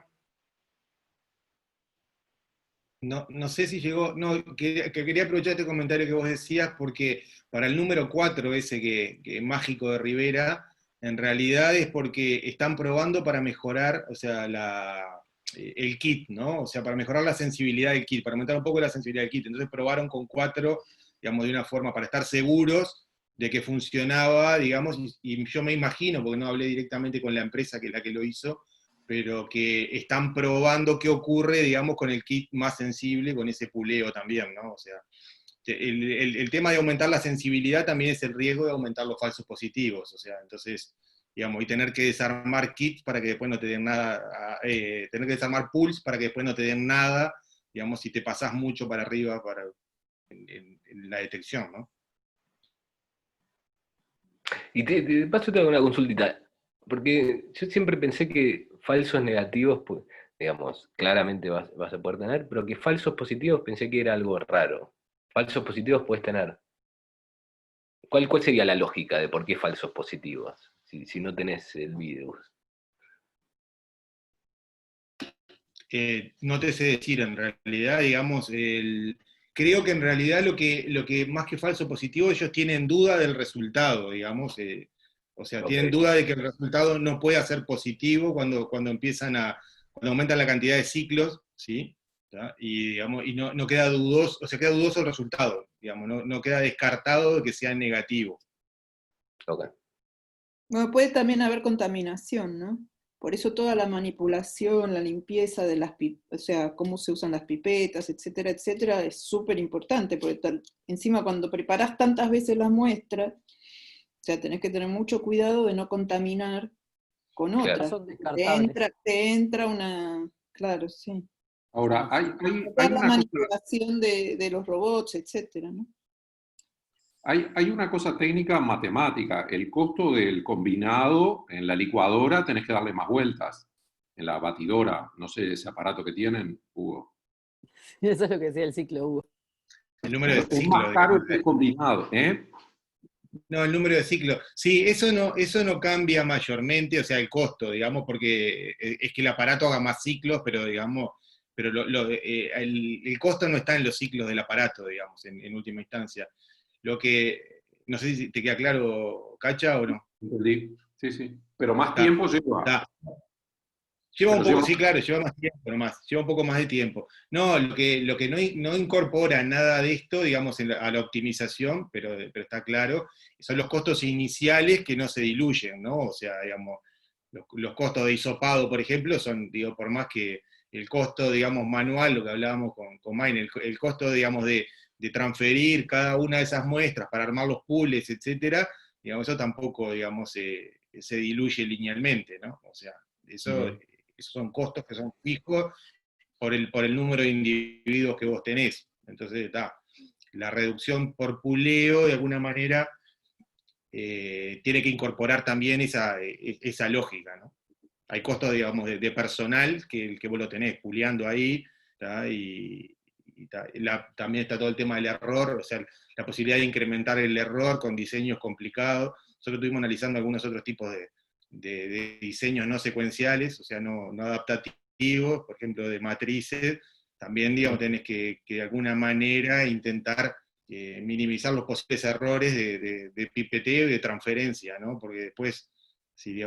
No sé si llegó, que quería aprovechar este comentario que vos decías, porque para el número 4, ese que mágico de Rivera, en realidad es porque están probando para mejorar, o sea, el kit, ¿no? O sea, para mejorar la sensibilidad del kit, para aumentar un poco la sensibilidad del kit. Entonces probaron con 4, digamos, de una forma para estar seguros de que funcionaba, digamos, y yo me imagino, porque no hablé directamente con la empresa que es la que lo hizo, pero que están probando qué ocurre, digamos, con el kit más sensible, con ese puleo también, ¿no? O sea, el tema de aumentar la sensibilidad también es el riesgo de aumentar los falsos positivos, o sea, entonces, digamos, y tener que desarmar kits para que después no te den nada, tener que desarmar pools para que después no te den nada, digamos, si te pasás mucho para arriba en la detección, ¿no? Y de paso te hago una consultita, porque yo siempre pensé que falsos negativos, pues, digamos, claramente vas a poder tener, pero que falsos positivos pensé que era algo raro. Falsos positivos puedes tener. ¿Cuál sería la lógica de por qué falsos positivos, si no tenés el virus? No te sé decir en realidad, digamos, creo que en realidad lo que más que falso positivo, ellos tienen duda del resultado, digamos, o sea, tienen Ok. duda de que el resultado no pueda ser positivo cuando aumentan la cantidad de ciclos, ¿sí? ¿tá? Y, digamos, y no queda dudoso, o sea, queda dudoso el resultado, digamos, no queda descartado de que sea negativo. Ok. Bueno, puede también haber contaminación, ¿no? Por eso toda la manipulación, la limpieza de las o sea, cómo se usan las pipetas, etcétera, etcétera, es súper importante, porque encima cuando preparás tantas veces las muestras, o sea, tenés que tener mucho cuidado de no contaminar con Claro. otras. Son descartables. Te entra una... Claro, sí. Ahora, hay Toda la una cosa, manipulación de los robots, etcétera, ¿no? hay una cosa técnica matemática. El costo del combinado en la licuadora tenés que darle más vueltas. En la batidora, no sé ese aparato que tienen, Hugo. Eso es lo que decía el ciclo Hugo. El número de Es ciclos, más caro digamos. el combinado, ¿eh? No, el número de ciclos. Sí, eso no cambia mayormente, o sea, el costo, digamos, porque es que el aparato haga más ciclos, pero digamos, pero el costo no está en los ciclos del aparato, digamos, en última instancia. Lo que, no sé si te queda claro, Cacha, o no. Entendí. Sí, sí. Pero más Está, tiempo lleva. está. Lleva un Pero poco, sí, claro, lleva más tiempo nomás, lleva un poco más de tiempo. No, lo que no incorpora nada de esto, digamos, a la optimización, pero está claro, son los costos iniciales que no se diluyen, ¿no? O sea, digamos, los costos de hisopado, por ejemplo, son, digo, por más que el costo, digamos, manual, lo que hablábamos con Maine, el costo, digamos, de transferir cada una de esas muestras para armar los pools, etcétera, digamos, eso tampoco, digamos, se diluye linealmente, ¿no? O sea, eso... Esos son costos que son fijos por el número de individuos que vos tenés. Entonces, la reducción por puleo, de alguna manera, tiene que incorporar también esa lógica, ¿no? Hay costos, digamos, de personal que vos lo tenés puleando ahí, ¿tá? También está todo el tema del error, o sea, la posibilidad de incrementar el error con diseños complicados. Nosotros estuvimos analizando algunos otros tipos de diseños no secuenciales, o sea, no adaptativos, por ejemplo, de matrices. También, digamos, tenés que de alguna manera intentar minimizar los posibles errores de pipeteo y de transferencia, ¿no? Porque después, si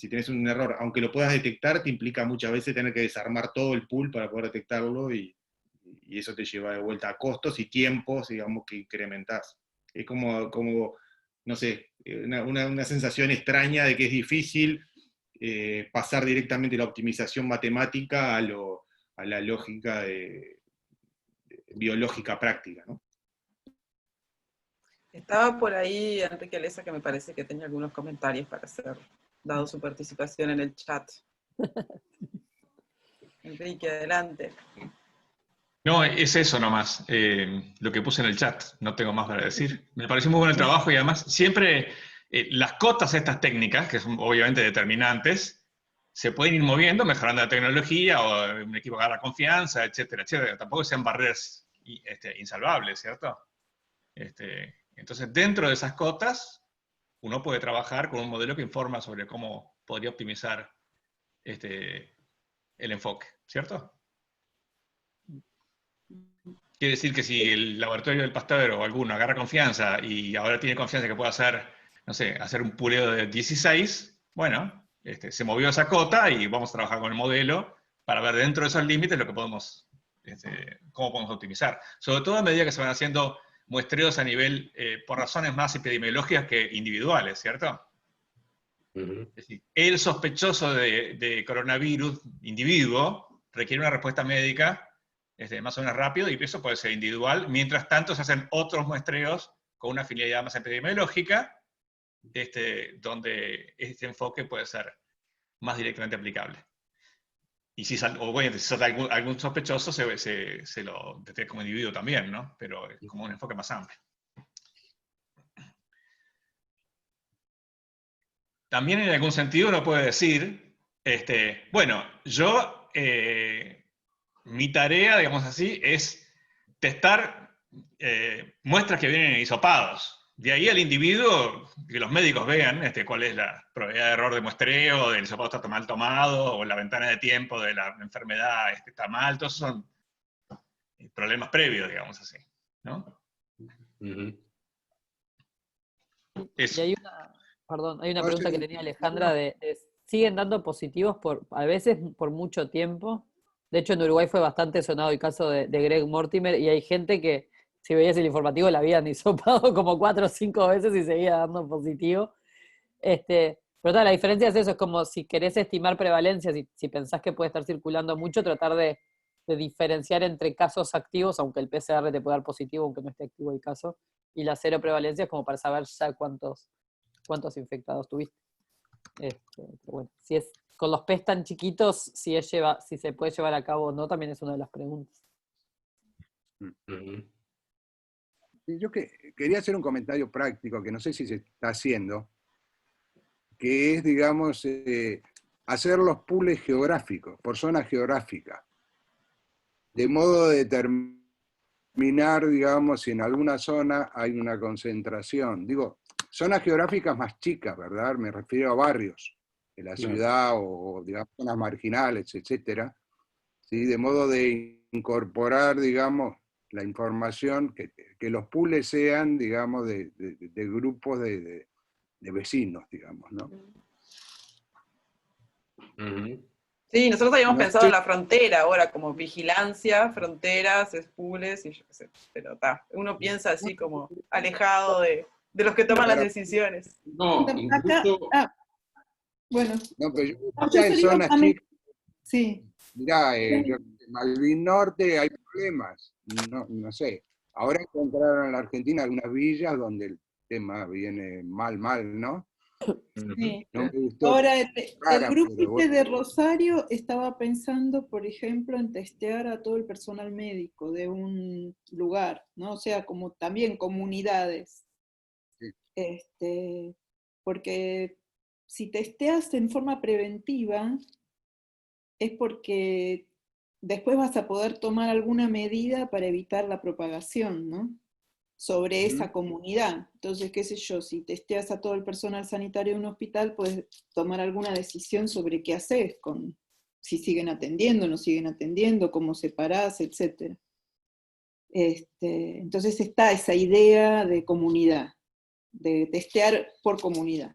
tenés un error, aunque lo puedas detectar, te implica muchas veces tener que desarmar todo el pool para poder detectarlo, y eso te lleva de vuelta a costos y tiempos, digamos, que incrementás. Es como no sé, una sensación extraña de que es difícil pasar directamente la optimización matemática a la lógica biológica práctica, ¿no? Estaba por ahí Enrique Leza, que me parece que tenía algunos comentarios para hacer, dado su participación en el chat. Enrique, adelante. No, es eso nomás, lo que puse en el chat, no tengo más para decir. Me pareció muy bueno el trabajo y además siempre las cotas estas técnicas, que son obviamente determinantes, se pueden ir moviendo, mejorando la tecnología o un equipo que haga confianza, etcétera, etcétera. Tampoco sean barreras insalvables, ¿cierto? Entonces, dentro de esas cotas, uno puede trabajar con un modelo que informa sobre cómo podría optimizar el enfoque, ¿cierto? Quiere decir que si el laboratorio del Pasteur o alguno agarra confianza y ahora tiene confianza que puede hacer, no sé, hacer un puleo de 16, bueno, se movió esa cota y vamos a trabajar con el modelo para ver dentro de esos límites lo que podemos, cómo podemos optimizar. Sobre todo a medida que se van haciendo muestreos a nivel, por razones más epidemiológicas que individuales, ¿cierto? Es decir, el sospechoso de coronavirus individuo requiere una respuesta médica más o menos rápido, y eso puede ser individual. Mientras tanto, se hacen otros muestreos con una finalidad más epidemiológica, donde este enfoque puede ser más directamente aplicable. Y si salta algún sospechoso, se lo detecta como individuo también, ¿no? Pero es como un enfoque más amplio. También en algún sentido uno puede decir, bueno, yo... mi tarea, digamos así, es testar muestras que vienen hisopados. De ahí al individuo, que los médicos vean cuál es la probabilidad de error de muestreo, del hisopado está mal tomado, o la ventana de tiempo de la enfermedad está mal. Todos esos son problemas previos, digamos así, ¿no? Y hay una pregunta que tenía Alejandra de ¿siguen dando positivos a veces por mucho tiempo? De hecho, en Uruguay fue bastante sonado el caso de Greg Mortimer, y hay gente que, si veías el informativo, la habían hisopado como 4 o 5 veces y seguía dando positivo. Pero la diferencia es eso, es como si querés estimar prevalencia, si pensás que puede estar circulando mucho, tratar de diferenciar entre casos activos, aunque el PCR te puede dar positivo, aunque no esté activo el caso, y la cero prevalencia es como para saber ya cuántos infectados tuviste. Pero bueno, si es con los PES tan chiquitos, si se puede llevar a cabo o no, también es una de las preguntas. Yo quería hacer un comentario práctico que no sé si se está haciendo, que es, digamos, hacer los pools geográficos, por zona geográfica, de modo de determinar, digamos, si en alguna zona hay una concentración. Digo, zonas geográficas más chicas, ¿verdad? Me refiero a barrios de la ciudad o, digamos, zonas marginales, etcétera, ¿sí? De modo de incorporar, digamos, la información, que los pools sean, digamos, de grupos de vecinos, digamos, ¿no? Sí, nosotros habíamos No pensado sé. en la frontera ahora, como vigilancia, fronteras, pools, y yo qué sé, pero uno piensa así como alejado de los que toman las decisiones. No, incluso... Bueno. No, pero yo yo decía en sería zonas también- chicas. Sí. Mirá, en Malvin Norte hay problemas, no sé. Ahora encontraron en la Argentina algunas villas donde el tema viene mal, ¿no? Sí. No me gustó. Ahora, el grupo pero bueno. de Rosario estaba pensando, por ejemplo, en testear a todo el personal médico de un lugar, ¿no? O sea, como también comunidades. Sí. Porque si testeas en forma preventiva, es porque después vas a poder tomar alguna medida para evitar la propagación, ¿no? Sobre esa comunidad. Entonces, qué sé yo, si testeas a todo el personal sanitario de un hospital, puedes tomar alguna decisión sobre qué haces, si siguen atendiendo, no siguen atendiendo, cómo separás, etc. Entonces está esa idea de comunidad, de testear por comunidad.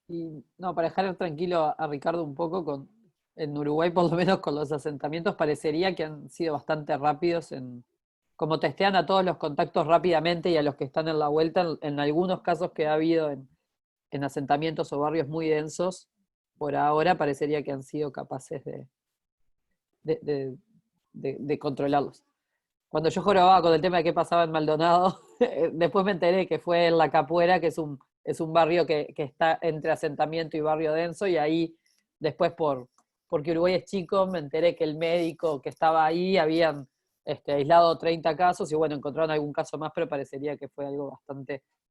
Y no, para dejar tranquilo a Ricardo un poco, en Uruguay por lo menos con los asentamientos parecería que han sido bastante rápidos como testean a todos los contactos rápidamente y a los que están en la vuelta, en algunos casos que ha habido en asentamientos o barrios muy densos, por ahora parecería que han sido capaces de controlarlos. Cuando yo jorobaba con el tema de qué pasaba en Maldonado, después me enteré que fue en La Capuera, que es un barrio que está entre asentamiento y barrio denso, y ahí después porque Uruguay es chico, me enteré que el médico que estaba ahí habían aislado 30 casos, y bueno, encontraron algún caso más, pero parecería que fue algo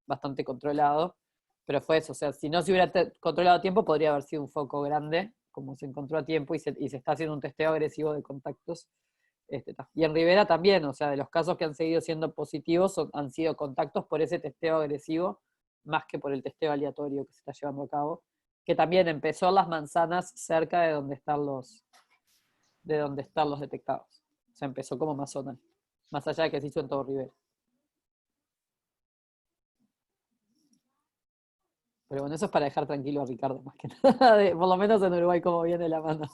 bastante controlado. Pero fue eso, o sea, si no se hubiera controlado a tiempo, podría haber sido un foco grande, como se encontró a tiempo y se está haciendo un testeo agresivo de contactos. Y en Rivera también, o sea, de los casos que han seguido siendo positivos han sido contactos por ese testeo agresivo, más que por el testeo aleatorio que se está llevando a cabo, que también empezó en Las Manzanas, cerca de donde están los detectados. O sea, empezó como más zonal, más allá de que se hizo en todo Rivera. Pero bueno, eso es para dejar tranquilo a Ricardo, más que nada, por lo menos en Uruguay, cómo viene la mano.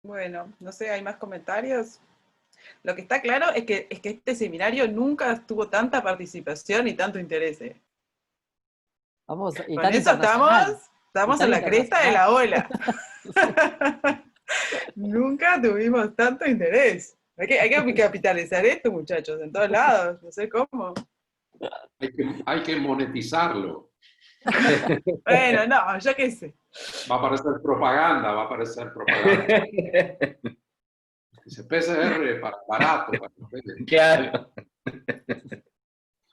Bueno, no sé, ¿hay más comentarios? Lo que está claro es que este seminario nunca tuvo tanta participación y tanto interés. Vamos, y con tan eso internacional. estamos en la cresta de la ola. Nunca tuvimos tanto interés. Hay que capitalizar esto, muchachos, en todos lados. No sé cómo. Hay que monetizarlo. Bueno, no, yo qué sé. Va a aparecer propaganda, Dice PCR para barato. Claro.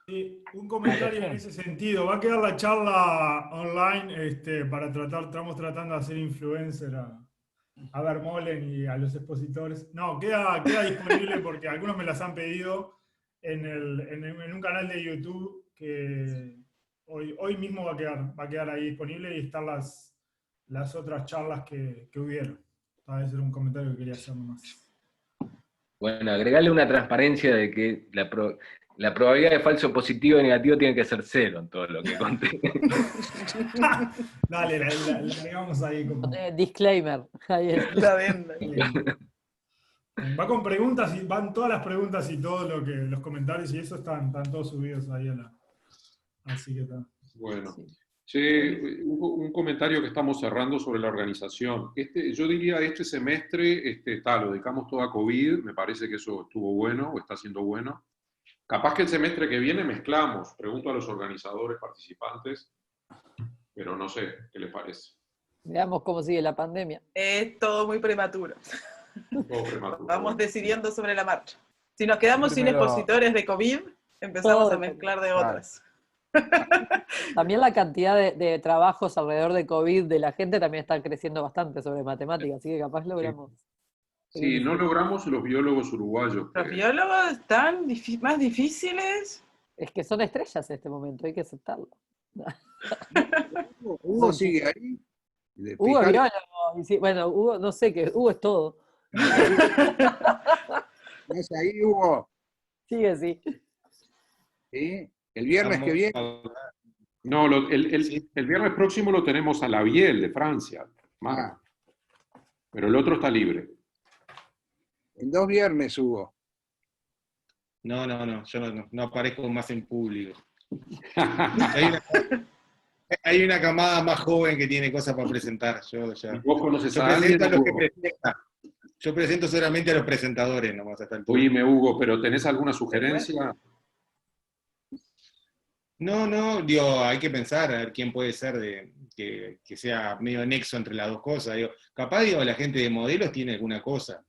Sí, un comentario en ese sentido. Va a quedar la charla online estamos tratando de hacer influencer a Vermolen y a los expositores. No, queda disponible porque algunos me las han pedido en un canal de YouTube que hoy mismo va a quedar ahí disponible, y están las otras charlas que hubieron. Ese era un comentario que quería hacer nomás. Bueno, agregarle una transparencia de que la probabilidad de falso positivo y negativo tiene que ser 0 en todo lo que conté. Dale, la agregamos ahí como... Disclaimer. Ahí está. Va con preguntas y van todas las preguntas y todo lo que los comentarios y eso están todos subidos ahí a la. Así que está. Bueno. Sí, un comentario que estamos cerrando sobre la organización. Yo diría este semestre lo dedicamos todo a COVID, me parece que eso estuvo bueno o está siendo bueno. Capaz que el semestre que viene mezclamos, pregunto a los organizadores, participantes, pero no sé, ¿qué les parece? Veamos cómo sigue la pandemia. Es todo muy prematuro. Todo prematuro. Vamos decidiendo sobre la marcha. Si nos quedamos sin Primero- expositores de COVID, empezamos Todo a mezclar de otras. También la cantidad de trabajos alrededor de COVID de la gente también está creciendo bastante sobre matemáticas, así que capaz logramos. Sí, no logramos los biólogos uruguayos. Los biólogos están más difíciles. Es que son estrellas en este momento, hay que aceptarlo. Hugo sigue ahí. Hugo es biólogo, y sí, bueno, Hugo, no sé qué, Hugo es todo. ¿Estás ahí, Hugo? Sigue, sí. ¿Sí? El viernes que viene. No, el viernes próximo lo tenemos a la Biel de Francia, Marc. Pero el otro está libre. En 2 viernes, Hugo. No, yo no aparezco más en público. Hay una camada más joven que tiene cosas para presentar. ¿Vos conoces yo a presento alguien, a los que Hugo? presentan. Yo presento solamente a los presentadores nomás hasta el punto. Oíme, Hugo, ¿pero tenés alguna sugerencia? No, digo, hay que pensar a ver quién puede ser que sea medio nexo entre las dos cosas. Digo, capaz, la gente de modelos tiene alguna cosa.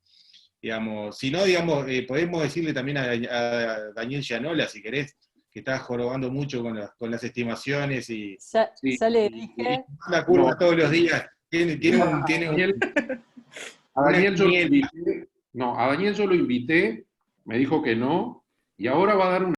Digamos, si no, podemos decirle también a Daniel Gianola, si querés, que está jorobando mucho con las estimaciones y Ya le dije. la curva todos los días. A Daniel yo lo invité, a Daniel yo lo invité, me dijo que no, y ahora va a dar una